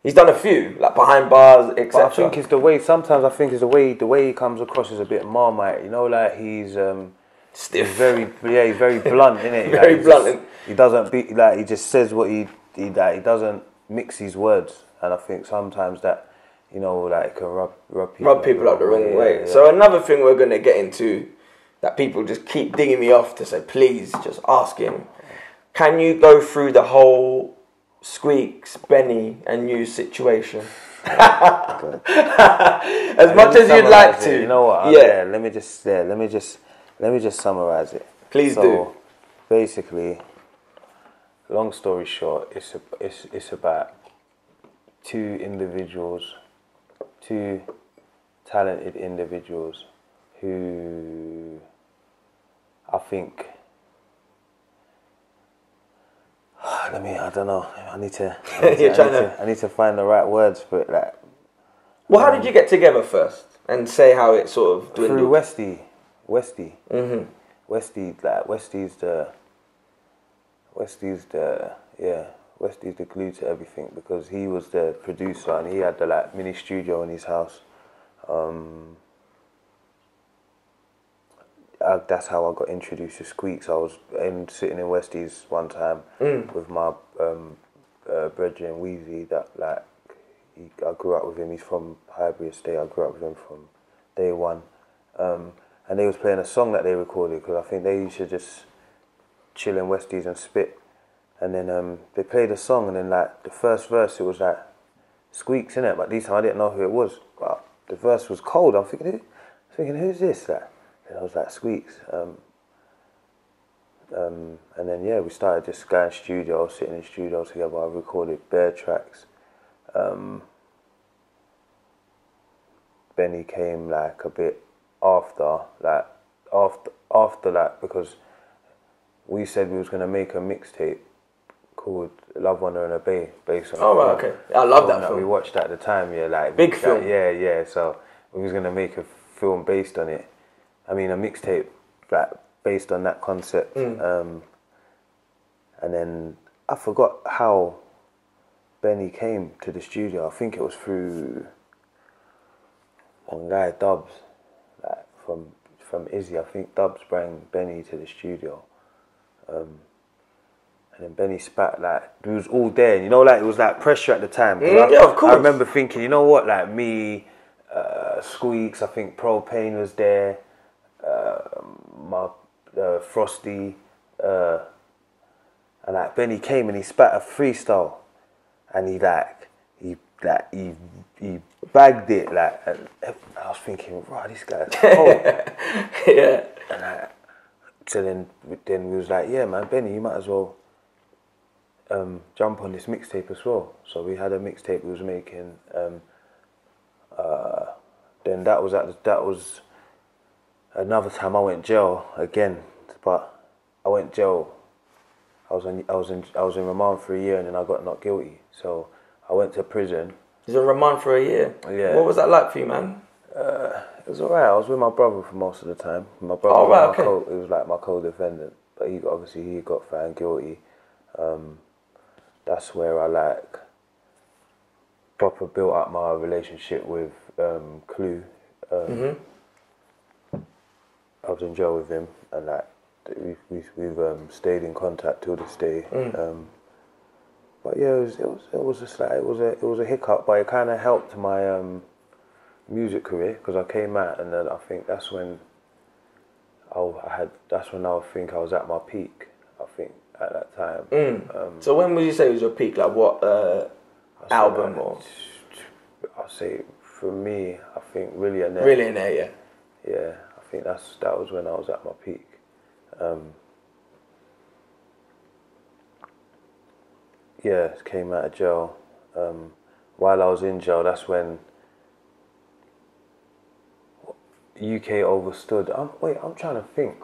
Speaker 1: he's done a few like Behind Bars, etc.
Speaker 2: I think it's the way. Sometimes I think it's the way he comes across is a bit Marmite. You know, like he's
Speaker 1: stiff.
Speaker 2: He's very blunt, innit?
Speaker 1: Very blunt.
Speaker 2: He doesn't be like he just says what he doesn't mix his words, and I think sometimes that, you know, like can rub people
Speaker 1: up the wrong way.
Speaker 2: Yeah.
Speaker 1: So another thing we're gonna get into that people just keep digging me off to say, please just ask him. Can you go through the whole Squeeks, Benny, and you situation? As much as you'd like to.
Speaker 2: You know what?
Speaker 1: Yeah.
Speaker 2: Let me just summarize it.
Speaker 1: Please do.
Speaker 2: Basically, long story short, it's about two talented individuals who I think. I don't know. I need to find the right words for it. Like,
Speaker 1: well, how did you get together first, and say how it sort of dwindled?
Speaker 2: Through Westy. Mm-hmm. Westy's the glue to everything, because he was the producer and he had the like mini studio in his house. That's how I got introduced to Squeeks. I was sitting in Westy's one time with my brethren Weezy. I grew up with him. He's from Highbury Estate. I grew up with him from day one. And they was playing a song that they recorded, because I think they used to just chill in Westy's and spit. And then they played a song, and then like the first verse, it was like Squeeks in it. But this time I didn't know who it was. But the verse was cold. I'm thinking, who's this? And I was like, Squeeks. And then we started just going studio, sitting in studio together. I recorded bare tracks. Benny came like a bit after that, because we said we was gonna make a mixtape called Love, Wonder and Obey, based on.
Speaker 1: Oh, right, okay. I love that film.
Speaker 2: We watched at the time,
Speaker 1: big film.
Speaker 2: So we was gonna make a film based on it. I mean, a mixtape like based on that concept. And then I forgot how Benny came to the studio. I think it was through one guy, Dubs, like from Izzy. I think Dubs brought Benny to the studio. And then Benny spat, like, we was all there, and you know, like, it was like pressure at the time.
Speaker 1: Yeah, of course.
Speaker 2: I remember thinking, you know what, like me, Squeeks, I think Propane was there, Frosty, and like Benny came and he spat a freestyle, and he bagged it, like, and I was thinking, wow, this guy's cold.
Speaker 1: Yeah.
Speaker 2: And so then we was like, yeah, man, Benny, you might as well jump on this mixtape as well. So we had a mixtape we was making. Then that was another time I went jail again, but I went jail. I was in remand for a year, and then I got not guilty. So I went to prison.
Speaker 1: You was in remand for a year.
Speaker 2: Yeah.
Speaker 1: What was that like for you, man?
Speaker 2: It was alright. I was with my brother for most of the time. My brother,
Speaker 1: Oh, right, okay.
Speaker 2: it was like my co-defendant, but he got found guilty. That's where I like proper built up my relationship with Clue. I was in jail with him, and like we've stayed in contact till this day. But yeah, it was just like it was a hiccup, but it kind of helped my music career, because I came out, and then I think that's when I think I was at my peak. I think at that time.
Speaker 1: So when would you say was your peak? Like what album or?
Speaker 2: I'll say for me, I think Really in There.
Speaker 1: Really in There, yeah.
Speaker 2: Yeah, I think that was when I was at my peak. Yeah, came out of jail. While I was in jail, that's when UK overstood. I'm trying to think.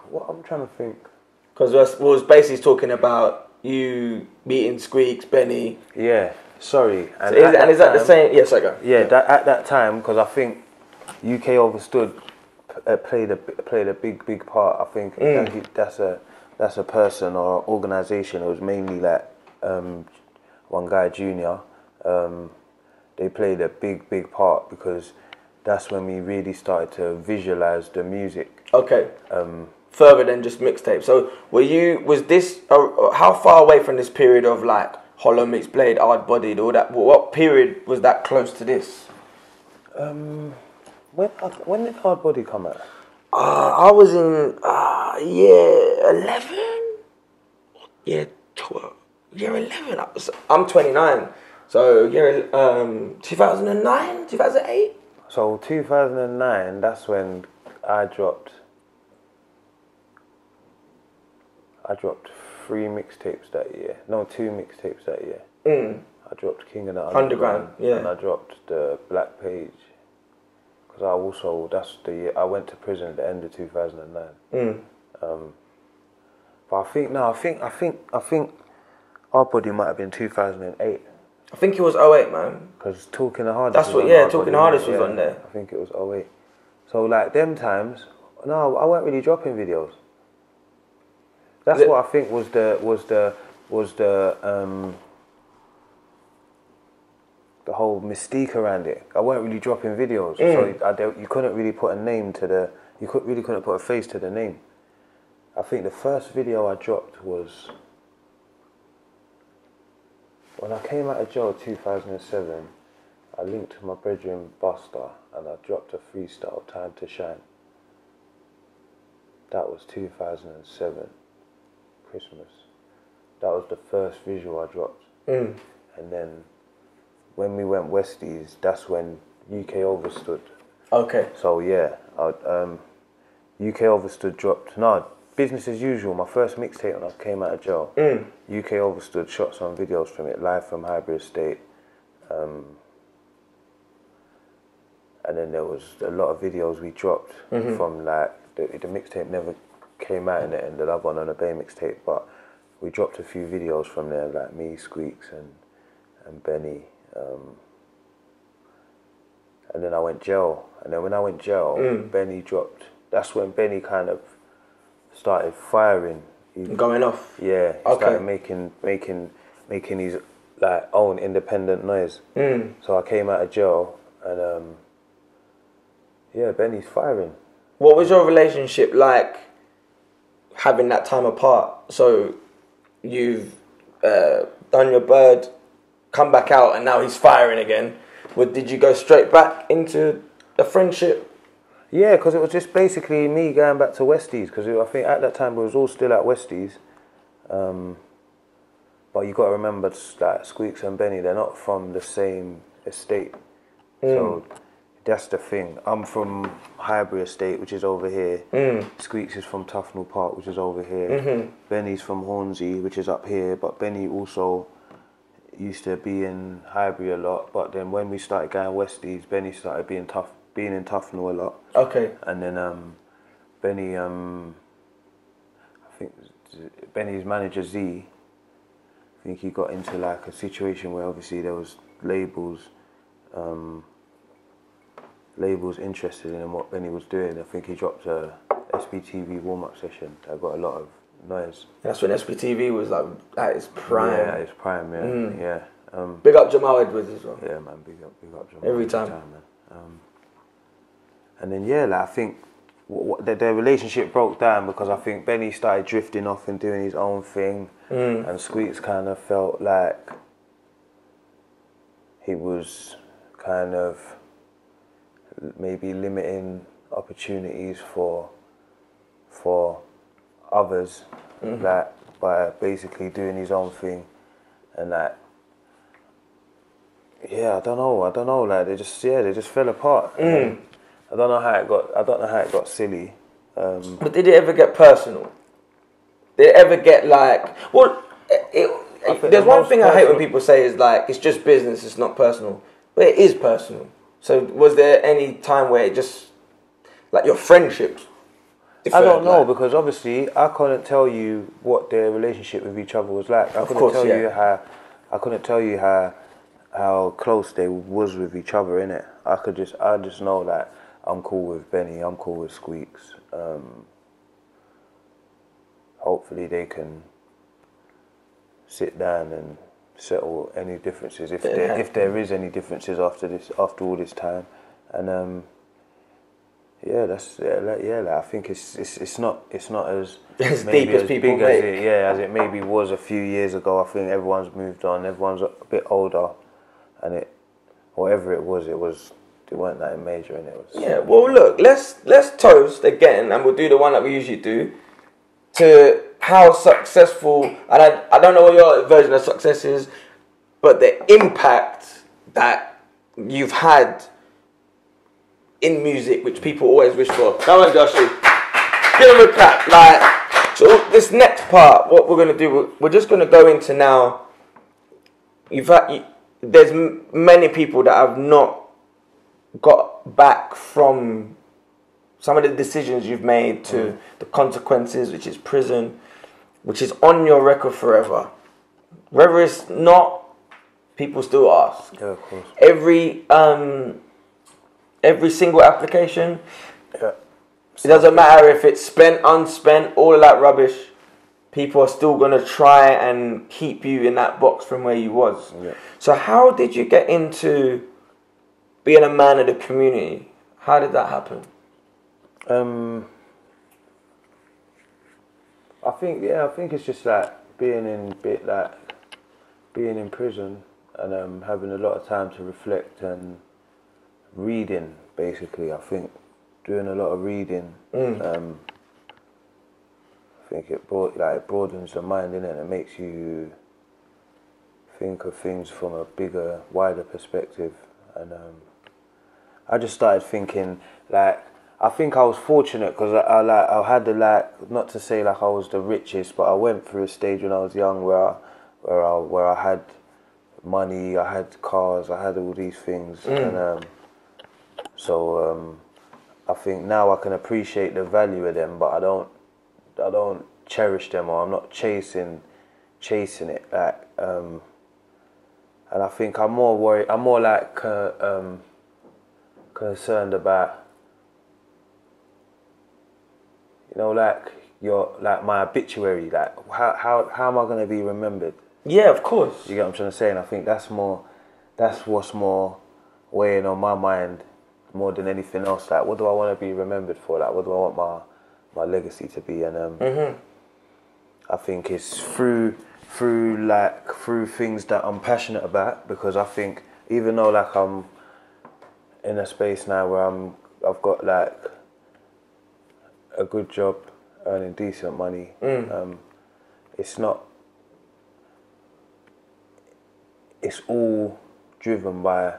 Speaker 1: Because was basically talking about you beating Squeeks, Benny.
Speaker 2: Yeah, sorry.
Speaker 1: And is that the same? Yes, I go.
Speaker 2: Yeah, at that time, because I think UK overstood played a big part. I think that's a person or organisation. It was mainly like one guy, Junior. They played a big part, because that's when we really started to visualize the music.
Speaker 1: Okay. Further than just mixtape. So was this how far away from this period of like Hollow Mix Blade, Hard Bodied, all that? What period was that close to this?
Speaker 2: When did Hard Body come out?
Speaker 1: I was in year 11. Year 12. Year 11. I'm 29. So year 2009, 2008.
Speaker 2: So 2009. That's when I dropped 3 mixtapes that year. No, 2 mixtapes that year. I dropped King of the Underground,
Speaker 1: yeah.
Speaker 2: And I dropped the Black Page. Because that's the year I went to prison at the end of 2009. But I think Our Body might have been 2008.
Speaker 1: I think it was 08, man.
Speaker 2: Because Talking the Hardest.
Speaker 1: That's what, yeah, Talking the Hardest was on there.
Speaker 2: I think it was 08. So like them times, no, I weren't really dropping videos. That's what I think was the whole mystique around it. I weren't really dropping videos, so you couldn't really put a name to couldn't put a face to the name. I think the first video I dropped was when I came out of jail in 2007. I linked to my bedroom Buster, and I dropped a freestyle, Time to Shine. That was 2007, Christmas. That was the first visual I dropped. And then when we went Westies, that's when UK Overstood. Okay. So yeah, UK Overstood dropped. No, Business as Usual, my first mixtape when I came out of jail. UK Overstood shot some videos from it, live from Hybrid Estate. And then there was a lot of videos we dropped from like, the mixtape never came out in the end, the Love on a Bay mixtape, but we dropped a few videos from there, like me, Squeeks and Benny. And then I went jail. And then when I went jail, Benny dropped. That's when Benny kind of started firing.
Speaker 1: Going off?
Speaker 2: Yeah, he started making his like own independent noise. So I came out of jail, and Yeah, Benny's firing.
Speaker 1: What was your relationship like having that time apart? So you've done your bird, come back out, and now he's firing again. Did you go straight back into a friendship?
Speaker 2: Yeah, because it was just basically me going back to Westies, because I think at that time we was all still at Westies. But you got to remember that Squeeks and Benny, they're not from the same estate. So that's the thing. I'm from Highbury Estate, which is over here. Squeeks is from Tufnell Park, which is over here. Benny's from Hornsey, which is up here. But Benny also used to be in Highbury a lot. But then when we started going Westies, Benny started being in Tufnell a lot.
Speaker 1: Okay.
Speaker 2: And then Benny, I think Benny's manager Z, I think he got into like a situation where obviously there was labels interested in what Benny was doing. I think he dropped a SBTV warm-up session that got a lot of noise.
Speaker 1: That's when SBTV was like at its prime.
Speaker 2: Yeah, at its prime, yeah. Yeah.
Speaker 1: Big up Jamal Edwards as well.
Speaker 2: Yeah, man, big up Jamal.
Speaker 1: Every time.
Speaker 2: Man. And then, yeah, like, I think their relationship broke down because I think Benny started drifting off and doing his own thing. And Squeaks kind of felt like he was kind of maybe limiting opportunities for others, like by basically doing his own thing, and like, yeah, I don't know, like they just fell apart. I don't know how it got silly.
Speaker 1: But did it ever get personal? Did it ever get like, well, there's one thing I hate when people say is like, it's just business, it's not personal. But it is personal. So was there any time where it just, like your friendships differed?
Speaker 2: I don't know, because obviously I couldn't tell you what their relationship with each other was like. I couldn't tell you how close they was with each other, innit? I just know that I'm cool with Benny, I'm cool with Squeaks. Hopefully they can sit down and settle any differences if there is any differences after all this time, and I think it's not as
Speaker 1: deep as people make.
Speaker 2: As it maybe was a few years ago. I think everyone's moved on, everyone's a bit older, and whatever it weren't that major, and it was.
Speaker 1: Yeah, well, look, let's toast again, and we'll do the one that we usually do, to how successful, and I don't know what your version of success is, but the impact that you've had in music, which people always wish for. Come on, Joshy, give him a clap. Like, so this next part, what we're gonna do, we're just gonna go into now. There's many people that have not got back from some of the decisions you've made to the consequences, which is prison, which is on your record forever. Whether it's not, people still ask.
Speaker 2: Yeah, of course.
Speaker 1: Every single application.
Speaker 2: Yeah.
Speaker 1: It doesn't matter if it's spent, unspent, all of that rubbish. People are still gonna try and keep you in that box from where you was.
Speaker 2: Yeah.
Speaker 1: So how did you get into being a man of the community? How did that happen?
Speaker 2: I think it's just like being in prison and having a lot of time to reflect and reading. Basically, I think doing a lot of reading. I think it broadens the mind, innit? It makes you think of things from a bigger, wider perspective. And I just started thinking, like, I think I was fortunate because I had not to say like I was the richest, but I went through a stage when I was young where I had money, I had cars, I had all these things, and so I think now I can appreciate the value of them, but I don't cherish them, or I'm not chasing it, like, and I think I'm more worried. I'm more like concerned about, you know, like my obituary, like how am I going to be remembered?
Speaker 1: Yeah, of course.
Speaker 2: You get what I'm trying to say? And I think that's what's more weighing on my mind more than anything else. Like, what do I want to be remembered for? Like, what do I want my legacy to be? And I think it's through things that I'm passionate about, because I think even though like I'm in a space now where I've got like a good job, earning decent money, it's all driven by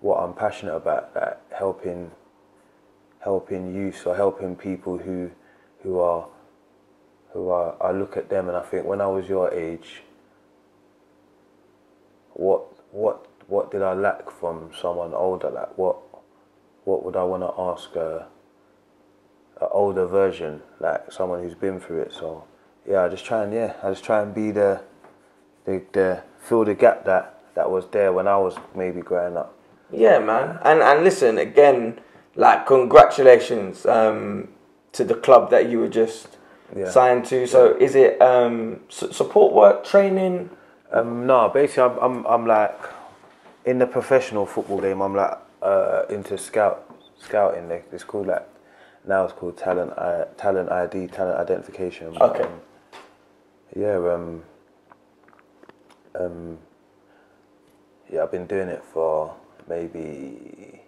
Speaker 2: what I'm passionate about, like helping youth or helping people who I look at them and I think, when I was your age, what did I lack from someone older? Like what would I want to ask a older version, like someone who's been through it? So I just try and be the fill the gap that was there when I was maybe growing up.
Speaker 1: Yeah, man. And listen, again, like, congratulations to the club that you were just signed to. So is it support work, training?
Speaker 2: No, basically I'm like, in the professional football game, I'm like into scouting. It's called like, now it's called talent ID, talent identification.
Speaker 1: Okay.
Speaker 2: I've been doing it for maybe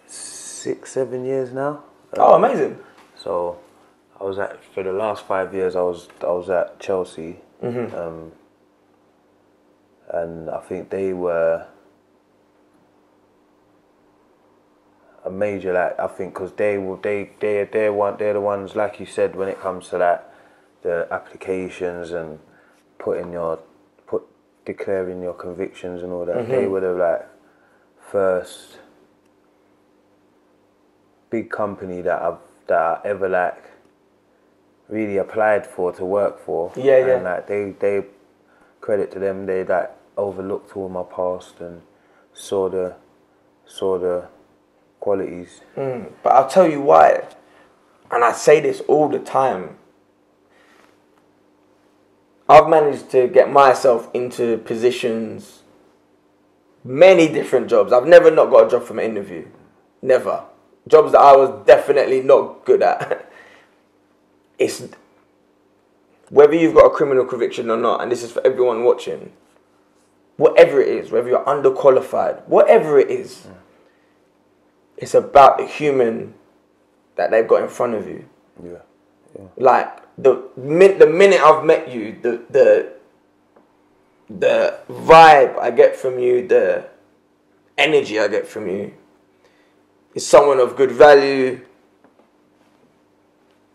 Speaker 2: 6-7 years now.
Speaker 1: Oh, amazing.
Speaker 2: So I was for the last 5 years I was at Chelsea. And I think they were a major, like, I think, because they're the ones, like you said, when it comes to that, the applications and declaring your convictions and all that. They were the like first big company that I ever like really applied for to work for. And like they credit to them, they like overlooked all my past and saw the qualities.
Speaker 1: But I'll tell you why, and I say this all the time. I've managed to get myself into positions, many different jobs. I've never not got a job from an interview. Never. Jobs that I was definitely not good at. It's whether you've got a criminal conviction or not, and this is for everyone watching, whatever it is, whether you're underqualified, whatever it is, it's about the human that they've got in front of you.
Speaker 2: Yeah.
Speaker 1: Like, the minute I've met you, the vibe I get from you, the energy I get from you, is someone of good value,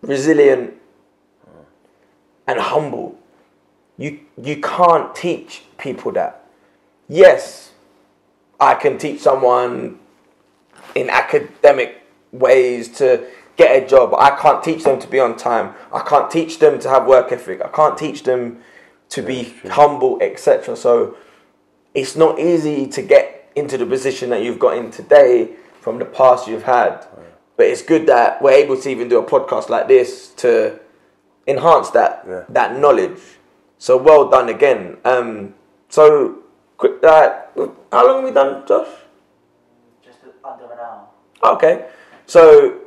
Speaker 1: resilient, and humble. You can't teach people that. Yes, I can teach someone in academic ways to get a job. I can't teach them to be on time. I can't teach them to have work ethic. I can't teach them to be humble, etc. So it's not easy to get into the position that you've got in today from the past you've had. But it's good that we're able to even do a podcast like this to enhance that knowledge. So well done again. So quick, how long have we done, Josh?
Speaker 3: Just under an hour.
Speaker 1: Okay. So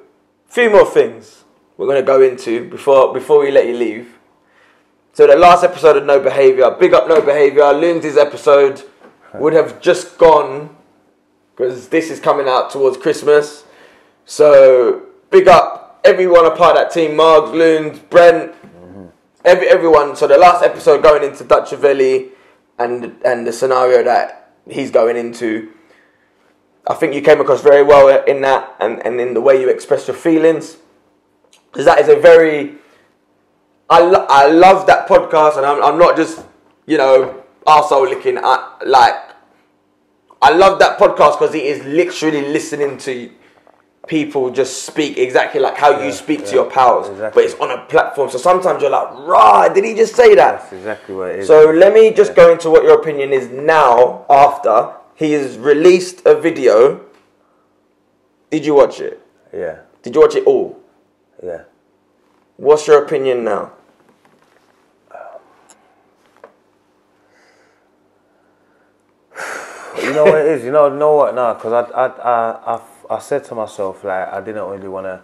Speaker 1: few more things we're going to go into before we let you leave. So the last episode of No Behaviour, big up No Behaviour. Lindsay's episode would have just gone because this is coming out towards Christmas. So big up everyone a part of that team, Margs, Loons, Brent, everyone. So the last episode going into Dutchavelli and the scenario that he's going into, I think you came across very well in that and in the way you express your feelings. Because that is a very... I love that podcast, and I'm not just, arsehole licking. I love that podcast because it is literally listening to people just speak exactly like how you speak to your pals. Exactly. But it's on a platform. So sometimes you're like, right, did he just say that?
Speaker 2: That's exactly what it is.
Speaker 1: So let me just go into what your opinion is now after... He has released a video. Did you watch it?
Speaker 2: Yeah.
Speaker 1: Did you watch it all?
Speaker 2: Yeah.
Speaker 1: What's your opinion now?
Speaker 2: You know what it is? You know what now? Because I said to myself, like, I didn't really want to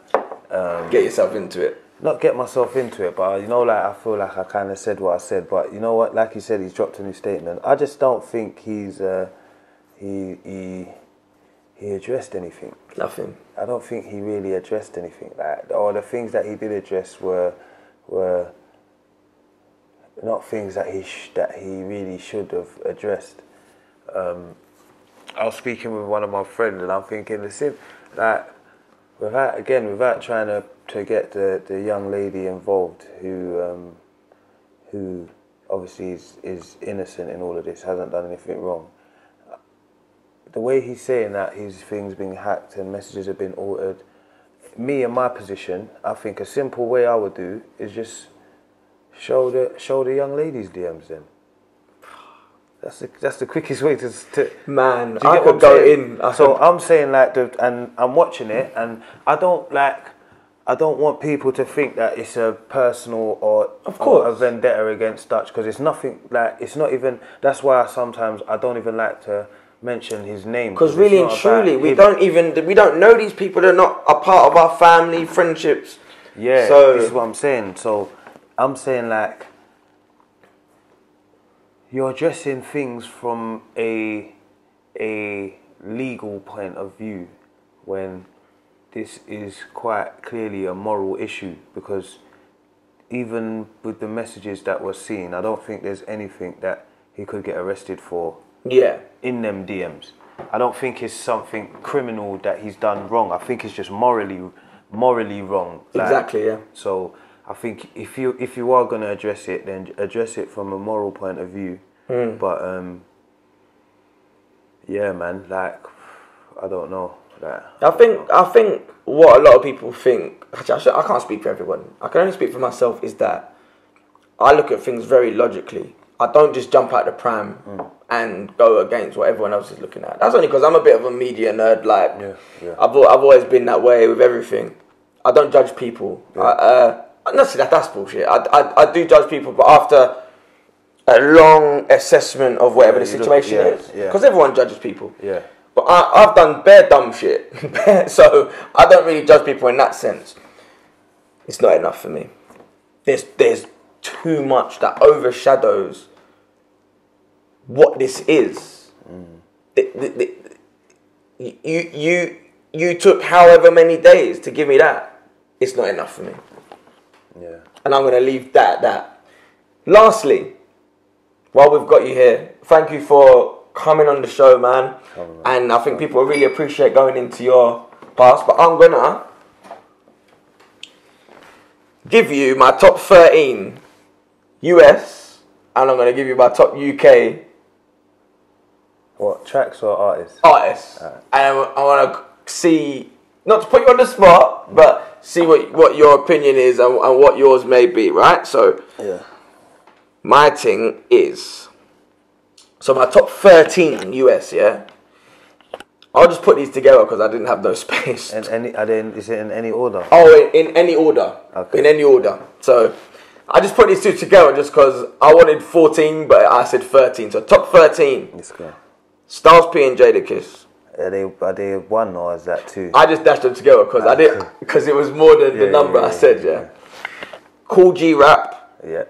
Speaker 1: Get yourself into it.
Speaker 2: not get myself into it, but you know, like, I feel like I kind of said what I said. But you know what? Like he said, he's dropped a new statement. I just don't think he's he addressed anything.
Speaker 1: Nothing.
Speaker 2: I don't think he really addressed anything. Like, or the things that he did address were not things that he really should have addressed. I was speaking with one of my friends, and I'm thinking the same. Like, without trying to get the young lady involved, who obviously is innocent in all of this, hasn't done anything wrong. The way he's saying that his things being hacked and messages have been altered, me in my position, I think a simple way I would do is just show the young ladies DMs then. That's the quickest way to
Speaker 1: Man,
Speaker 2: do you
Speaker 1: I
Speaker 2: get what
Speaker 1: could
Speaker 2: I'm
Speaker 1: go
Speaker 2: saying?
Speaker 1: in.
Speaker 2: So I'm saying, like, and I'm watching it, and I don't want people to think that it's a personal or a vendetta against Dutch, because it's nothing. Like, it's not even. That's why sometimes I don't even like to mention his name,
Speaker 1: because really and truly, we don't know these people. They're not a part of our family, friendships.
Speaker 2: Yeah,
Speaker 1: so
Speaker 2: this is what I'm saying. So I'm saying, like, you're addressing things from a legal point of view when this is quite clearly a moral issue, because even with the messages that were seen, I don't think there's anything that he could get arrested for.
Speaker 1: Yeah.
Speaker 2: In them DMs. I don't think it's something criminal that he's done wrong. I think it's just morally wrong. Like,
Speaker 1: exactly, yeah.
Speaker 2: So I think if you are gonna address it, then address it from a moral point of view. But yeah, man, like, I don't know. Like,
Speaker 1: I think what a lot of people think, actually, I can't speak for everyone, I can only speak for myself, is that I look at things very logically. I don't just jump out the pram and go against what everyone else is looking at. That's only because I'm a bit of a media nerd. Like, I've always been that way with everything. I don't judge people. That's bullshit. I do judge people, but after a long assessment of whatever the situation is, because everyone judges people.
Speaker 2: Yeah.
Speaker 1: But I've done bare dumb shit, so I don't really judge people in that sense. It's not enough for me. There's too much that overshadows what this is. You took however many days to give me that. It's not enough for me.
Speaker 2: Yeah.
Speaker 1: And I'm going to leave that at that. Lastly, while we've got you here, thank you for coming on the show, man. And I think people really appreciate going into your past. But I'm going to give you my top 13 US, and I'm going to give you my top UK.
Speaker 2: What, tracks or artists?
Speaker 1: Artists. And I want to see, not to put you on the spot, but see what your opinion is and what yours may be, right? So, my thing is, so my top 13 US, yeah? I'll just put these together because I didn't have no space.
Speaker 2: And is it in any order?
Speaker 1: Oh, in any order. Okay. In any order. So, I just put these two together just because I wanted 14, but I said 13. So, top 13.
Speaker 2: Let's go.
Speaker 1: Styles P and Jadakiss.
Speaker 2: Are they one or is that two?
Speaker 1: I just dashed them together because it was more than the number I said. Yeah. Cool G Rap.
Speaker 2: Yeah.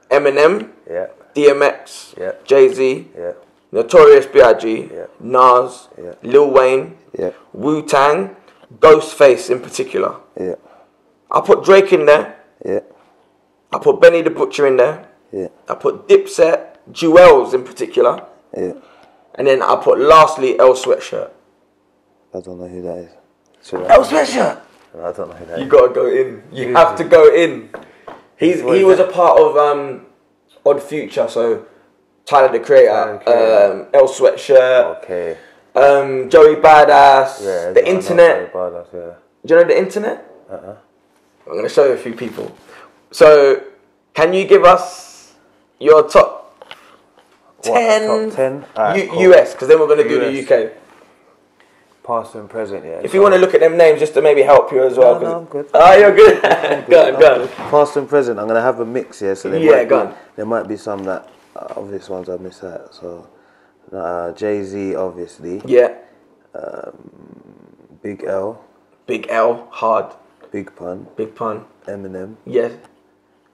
Speaker 1: Eminem.
Speaker 2: Yeah.
Speaker 1: DMX.
Speaker 2: Yeah.
Speaker 1: Jay-Z.
Speaker 2: Yeah.
Speaker 1: Notorious B.I.G.
Speaker 2: Yeah.
Speaker 1: Nas.
Speaker 2: Yeah.
Speaker 1: Lil Wayne.
Speaker 2: Yeah.
Speaker 1: Wu-Tang. Ghostface in particular.
Speaker 2: Yeah.
Speaker 1: I put Drake in there.
Speaker 2: Yeah.
Speaker 1: I put Benny the Butcher in there.
Speaker 2: Yeah.
Speaker 1: I put Dipset. Jewels in particular.
Speaker 2: Yeah.
Speaker 1: And then I put lastly L Sweatshirt.
Speaker 2: I don't know who that is.
Speaker 1: L Sweatshirt.
Speaker 2: I don't know who that is.
Speaker 1: You gotta go in. You have to go in. He was a part of Odd Future, so Tyler the Creator, L Sweatshirt,
Speaker 2: okay.
Speaker 1: Joey Badass, the Internet.
Speaker 2: Badass, yeah.
Speaker 1: Do you know the Internet? I'm gonna show you a few people. So, can you give us your top 10?
Speaker 2: Top 10? Right, cool.
Speaker 1: US, because then we're gonna do the UK.
Speaker 2: Past and present, yeah.
Speaker 1: If you want to look at them names just to maybe help you as well.
Speaker 2: No, I'm good.
Speaker 1: Oh, you're good. Go on.
Speaker 2: Past and present, I'm going to have a mix here. So there might be some that obvious ones I miss out. So Jay-Z, obviously.
Speaker 1: Yeah.
Speaker 2: Big L.
Speaker 1: Big L, hard.
Speaker 2: Big Pun.
Speaker 1: Big Pun.
Speaker 2: Eminem.
Speaker 1: Yeah.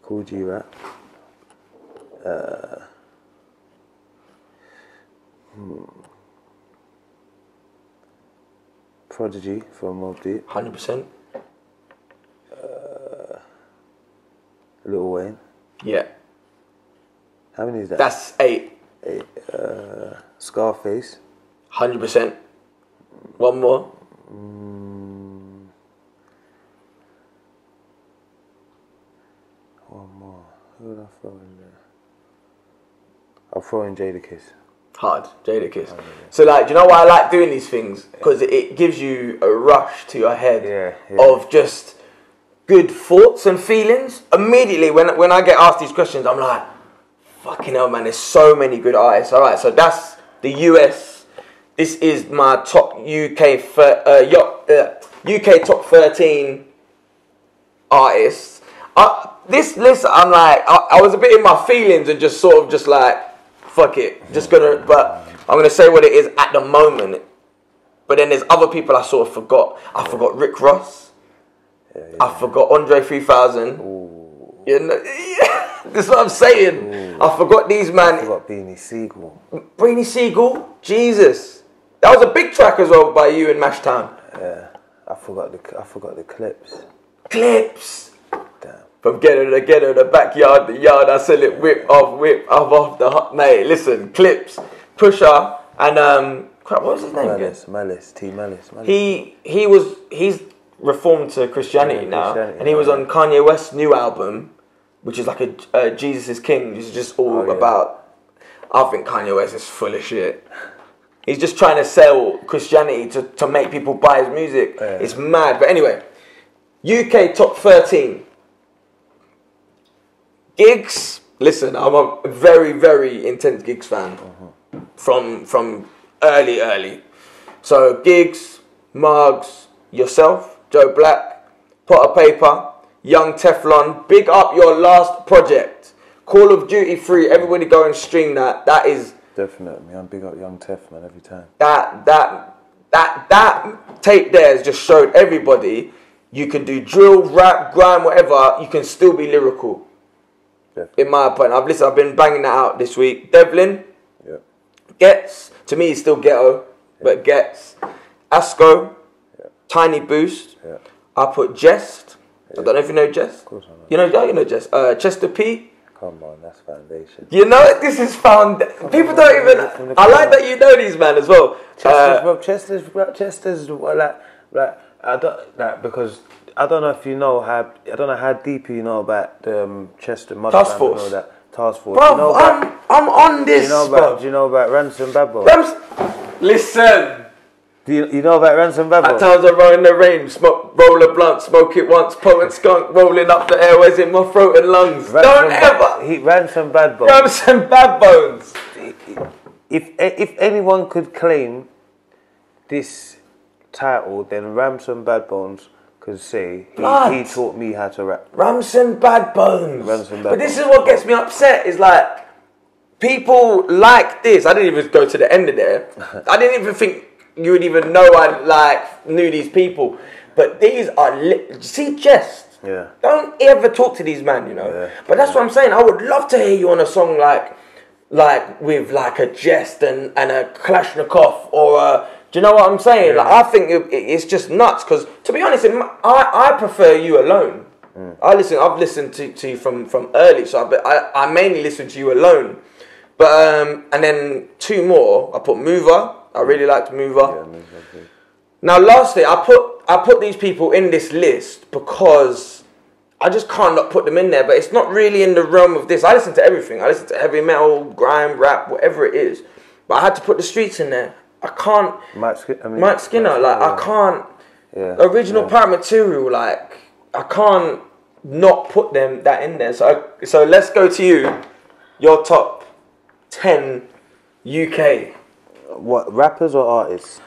Speaker 2: Cool G Rap. Prodigy from Mobb Deep.
Speaker 1: 100%.
Speaker 2: Lil Wayne.
Speaker 1: Yeah.
Speaker 2: How many is that?
Speaker 1: That's 8.
Speaker 2: Scarface.
Speaker 1: 100%. One more.
Speaker 2: One more. Who would I throw in there? I'll throw in Jadakiss.
Speaker 1: Hard. Jadakiss. So, like, do you know why I like doing these things? Because it gives you a rush to your head of just good thoughts and feelings. Immediately, when I get asked these questions, I'm like, fucking hell, man, there's so many good artists. All right, so that's the US. This is my top UK top 13 artists. This list, I'm like, I was a bit in my feelings and just sort of just like, fuck it, but I'm gonna say what it is at the moment. But then there's other people I sort of forgot. I forgot Rick Ross. I forgot Andre 3000. You know, that's what I'm saying. I forgot these man.
Speaker 2: I forgot Beanie Siegel.
Speaker 1: Beanie Siegel, Jesus, that was a big track as well by you in MASHTOWN.
Speaker 2: Yeah, I forgot the Clips.
Speaker 1: Clips.
Speaker 2: Damn.
Speaker 1: From ghetto to ghetto, the backyard, the yard, I sell it whip off the hot. Mate, listen, Clips, Pusher, and crap, what was his name again?
Speaker 2: Malice.
Speaker 1: He's reformed to Christianity now, and he was on Kanye West's new album, which is like a Jesus is King. It's just all about. I think Kanye West is full of shit. He's just trying to sell Christianity to make people buy his music. Yeah. It's mad. But anyway, UK top 13. Gigs. Listen, I'm a very, very intense Gigs fan. From early. So Gigs, Margs, yourself, Joe Black, Potter Paper, Young Teflon. Big up your last project. Call of Duty 3. Everybody go and stream that. That is...
Speaker 2: Definitely, I'm big up Young Tef, man, every time.
Speaker 1: That tape there has just showed everybody you can do drill, rap, grime, whatever. You can still be lyrical. Definitely. In my opinion, I've been banging that out this week. Devlin, Gets, to me he's still ghetto, but Gets, Asco, Tiny Boost. I put Jest. I don't know if you know Jest.
Speaker 2: Of course I know.
Speaker 1: You know Jest. Chester P.
Speaker 2: Come on, that's foundation.
Speaker 1: You know, this is found. People don't even. I like that you know these man as well.
Speaker 2: Chester's like I don't like because I don't know if you know how deep you know about the Chester
Speaker 1: Task Force.
Speaker 2: Know that Task Force.
Speaker 1: Bro,
Speaker 2: you know
Speaker 1: I'm on this.
Speaker 2: Do you know about Ransom Babbo?
Speaker 1: Listen.
Speaker 2: Do you know about Ransom Babbo?
Speaker 1: At times I roll in the rain, roll a blunt, smoke it once, potent skunk rolling up the airways in my throat and lungs.
Speaker 2: Ransom Bad Bones.
Speaker 1: Ransom Bad Bones.
Speaker 2: If anyone could claim this title, then Ransom Bad Bones could say he taught me how to rap.
Speaker 1: Ransom Bad Bones. But this is what gets me upset. Is like people like this. I didn't even go to the end of there. I didn't even think you would even know I knew these people, but these are see Jest.
Speaker 2: Yeah.
Speaker 1: Don't ever talk to these men, you know. Yeah. But that's what I'm saying. I would love to hear you on a song like with like a Jest and a Kalashnikov or a. Do you know what I'm saying? Yeah. Like I think it's just nuts because to be honest, I prefer you alone. I've listened to you from early, so I mainly listen to you alone. But and then 2 more. I put Mover. I really liked Mover. Yeah, now, lastly, I put these people in this list because I just can't not put them in there. But it's not really in the realm of this. I listen to everything. I listen to heavy metal, grime, rap, whatever it is. But I had to put the streets in there. I can't. Mike Skinner, I can't. Yeah. Original Power Material, I can't not put that in there. So let's go to you. Your top 10 UK.
Speaker 2: What, rappers or artists?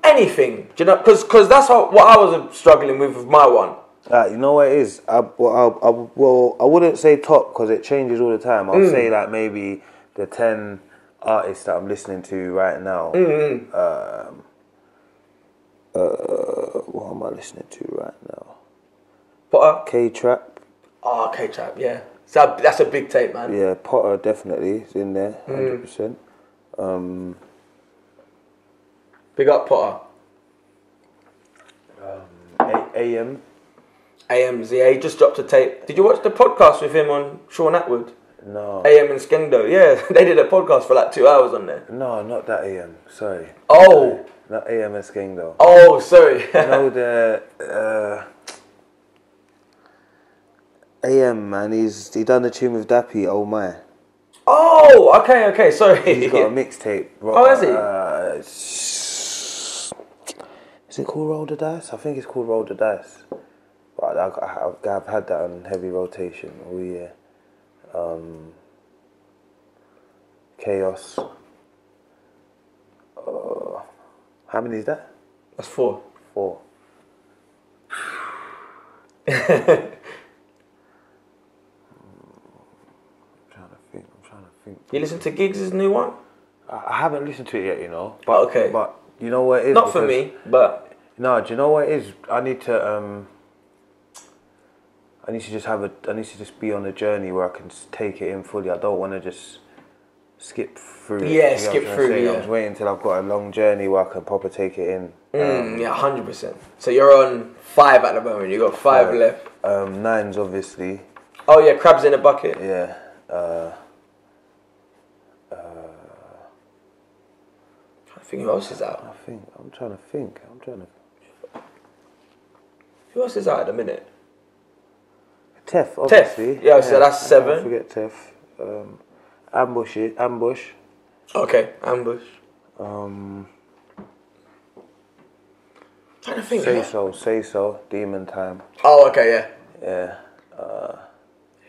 Speaker 1: Anything. Do you know? Because that's what I was struggling with my one.
Speaker 2: You know what it is? I wouldn't say top because it changes all the time. I'll say maybe the 10 artists that I'm listening to right now. What am I listening to right now?
Speaker 1: Potter?
Speaker 2: K-Trap.
Speaker 1: Oh, K-Trap, yeah. So that's a big tape, man.
Speaker 2: Yeah, Potter definitely is in there, 100%.
Speaker 1: Big up Potter.
Speaker 2: AM.
Speaker 1: AMZ, he just dropped a tape. Did you watch the podcast with him on Sean Atwood?
Speaker 2: No.
Speaker 1: AM and Skendo, yeah. They did a podcast for like 2 hours on there.
Speaker 2: No, not that AM. Sorry.
Speaker 1: Oh.
Speaker 2: Not AM and Skendo.
Speaker 1: Oh, sorry.
Speaker 2: You know the AM man. He done the tune with Dappy. Oh my.
Speaker 1: Oh, okay. Sorry.
Speaker 2: He's got a mixtape.
Speaker 1: Oh, has he?
Speaker 2: Is it called Roll the Dice? I think it's called Roll the Dice. But I've had that on heavy rotation all year. Chaos. How many is that?
Speaker 1: That's 4.
Speaker 2: 4. I'm trying to think.
Speaker 1: You listen to Giggs' new one?
Speaker 2: I haven't listened to it yet, you know. But,
Speaker 1: okay.
Speaker 2: But you know what it is?
Speaker 1: Not for me, but...
Speaker 2: No, do you know what it is? I need to just be on a journey where I can take it in fully. I don't want to just skip through it.
Speaker 1: Yeah, skip through it.
Speaker 2: I was waiting until I've got a long journey where I can proper take it in.
Speaker 1: Yeah, 100%. So you're on 5 at the moment. You got 5 left.
Speaker 2: 9's obviously.
Speaker 1: Oh yeah, Crabs in a Bucket.
Speaker 2: Yeah.
Speaker 1: I think who else is out?
Speaker 2: I'm trying to think.
Speaker 1: Who else is out at the minute?
Speaker 2: Tef, obviously.
Speaker 1: Tef. Yeah, so that's 7.
Speaker 2: Don't forget Tef. Ambush.
Speaker 1: Okay, Ambush. Trying to think.
Speaker 2: Say so. Demon Time.
Speaker 1: Oh, okay, yeah.
Speaker 2: Yeah.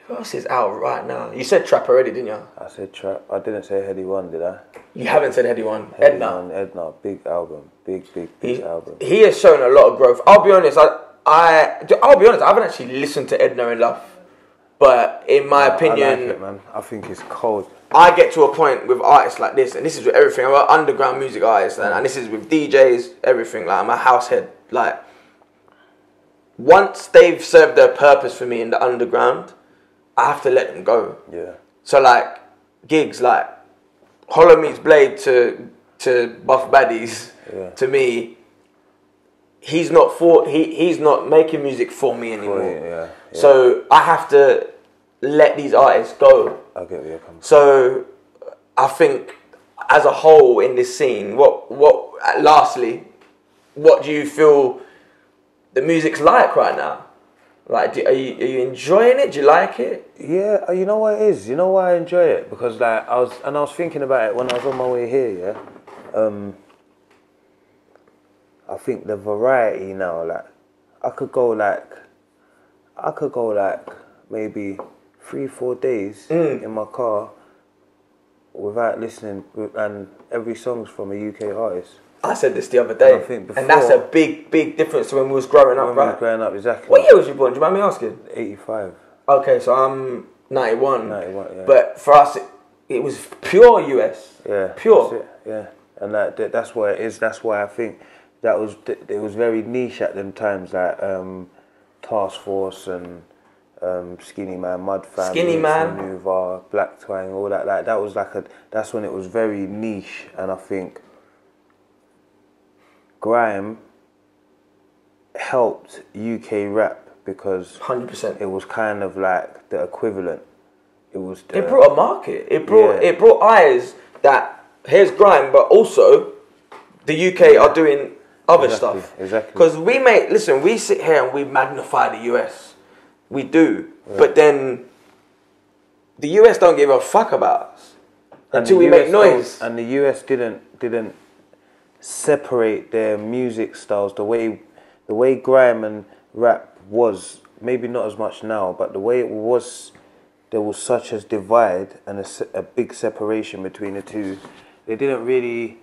Speaker 1: Who else is out right now? You said Trap already, didn't you?
Speaker 2: I said Trap. I didn't say Heady One, did I?
Speaker 1: You haven't said Heady One.
Speaker 2: Edna, big album. Big album.
Speaker 1: He has shown a lot of growth. I'll be honest, I haven't actually listened to Edna Enough. But in my opinion...
Speaker 2: I like it, man. I think it's cold.
Speaker 1: I get to a point with artists like this, and this is with everything. I'm an underground music artist, and this is with DJs, everything. Like, I'm a house head. Like, once they've served their purpose for me in the underground, I have to let them go.
Speaker 2: Yeah.
Speaker 1: So, like, gigs, like, Hollow Meets Blade to Buff Baddies, to me, he's not making music for me anymore.
Speaker 2: Yeah.
Speaker 1: So I have to let these artists go.
Speaker 2: I get where you're coming from.
Speaker 1: So I think, as a whole in this scene, lastly, what do you feel the music's like right now? Like, are you enjoying it? Do you like it?
Speaker 2: Yeah, you know what it is. You know why I enjoy it? Because like I was thinking about it when I was on my way here. Yeah. I think the variety now, like, I could go maybe 3-4 days in my car without listening, and every song's from a UK artist.
Speaker 1: I said this the other day, and that's a big difference to when we was growing up, right?
Speaker 2: Exactly.
Speaker 1: What year was you born? Do you mind me asking?
Speaker 2: 85.
Speaker 1: Okay, so I'm 91.
Speaker 2: 91, yeah.
Speaker 1: But for us, it was pure US.
Speaker 2: Yeah.
Speaker 1: Pure.
Speaker 2: That's it, yeah. And that's what it is. That's why I think it was very niche at them times, like Task Force and Skinny Man, Mud Family,
Speaker 1: Skinny Man,
Speaker 2: Nuva, Black Twang, all that. Like that was that's when it was very niche, and I think grime helped UK rap because
Speaker 1: 100%.
Speaker 2: it was kind of like the equivalent. It
Speaker 1: brought a market. It brought eyes that here's grime, but also the UK are doing other stuff.
Speaker 2: Exactly.
Speaker 1: Because we sit here and we magnify the US. We do. Yeah. But then the US don't give a fuck about us until we make noise.
Speaker 2: And the US didn't separate their music styles the way grime and rap was, maybe not as much now, but the way it was, there was such a divide and a big separation between the two. They didn't really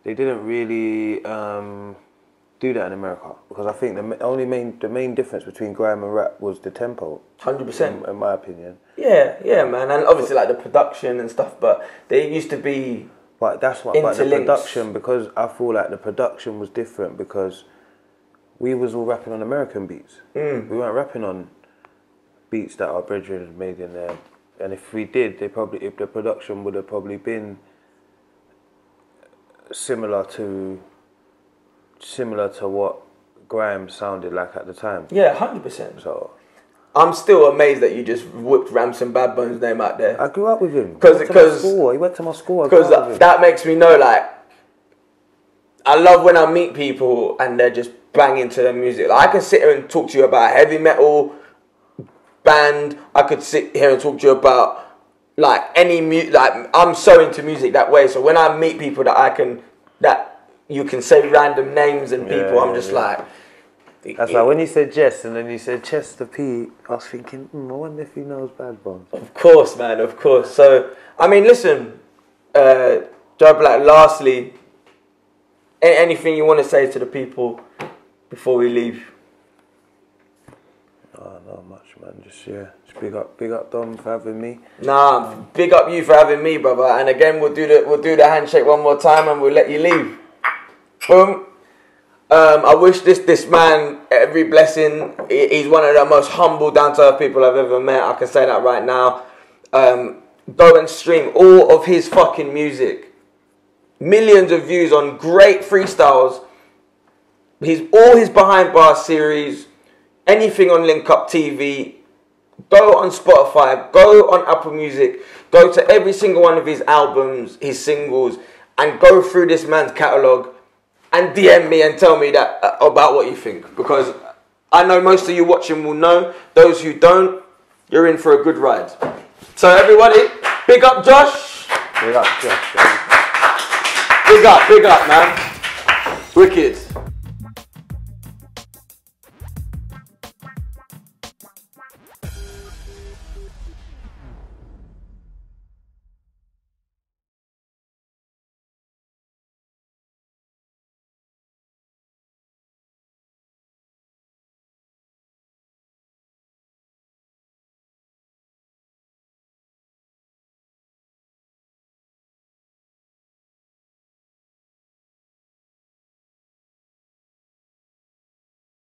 Speaker 2: do that in America, because I think the main difference between grime and rap was the tempo.
Speaker 1: 100%.
Speaker 2: In my opinion.
Speaker 1: Yeah, man, and obviously like the production and stuff, but they used to be
Speaker 2: But that's what. But the
Speaker 1: Interlinks.
Speaker 2: production, because I feel like the production was different because we was all rapping on American beats. We weren't rapping on beats that our brethren had made in there. And if we did, the production would have probably been similar to what grime sounded like at the time.
Speaker 1: Yeah, 100%.
Speaker 2: So
Speaker 1: I'm still amazed that you just whipped Ramson Bad Bones' name out there.
Speaker 2: I grew up with him.
Speaker 1: Because
Speaker 2: he went to my school.
Speaker 1: Because that makes me know, like, I love when I meet people and they're just banging to their music. Like, I can sit here and talk to you about a heavy metal band. I could sit here and talk to you about like any music. Like, I'm so into music that way. So when I meet people that you can say random names and people, I'm just like.
Speaker 2: That's why when you said Jess and then you said Chester P, I was thinking, I wonder if he knows Bad Bones.
Speaker 1: Of course, man, of course. So, I mean, listen, Joe Black, lastly, anything you want to say to the people before we leave?
Speaker 2: Oh, not much, man. Just big up Dom for having me.
Speaker 1: Nah, big up you for having me, brother. And again, we'll do the handshake one more time and we'll let you leave. Boom. I wish this man every blessing. He's one of the most humble, down-to-earth people I've ever met. I can say that right now. Go and stream all of his fucking music. Millions of views on great freestyles. All his Behind Bars series. Anything on Link Up TV. Go on Spotify. Go on Apple Music. Go to every single one of his albums, his singles, and go through this man's catalogue. And DM me and tell me that about what you think. Because I know most of you watching will know. Those who don't, you're in for a good ride. So everybody, big up Josh.
Speaker 2: Big up Josh.
Speaker 1: Big up, man. Wicked.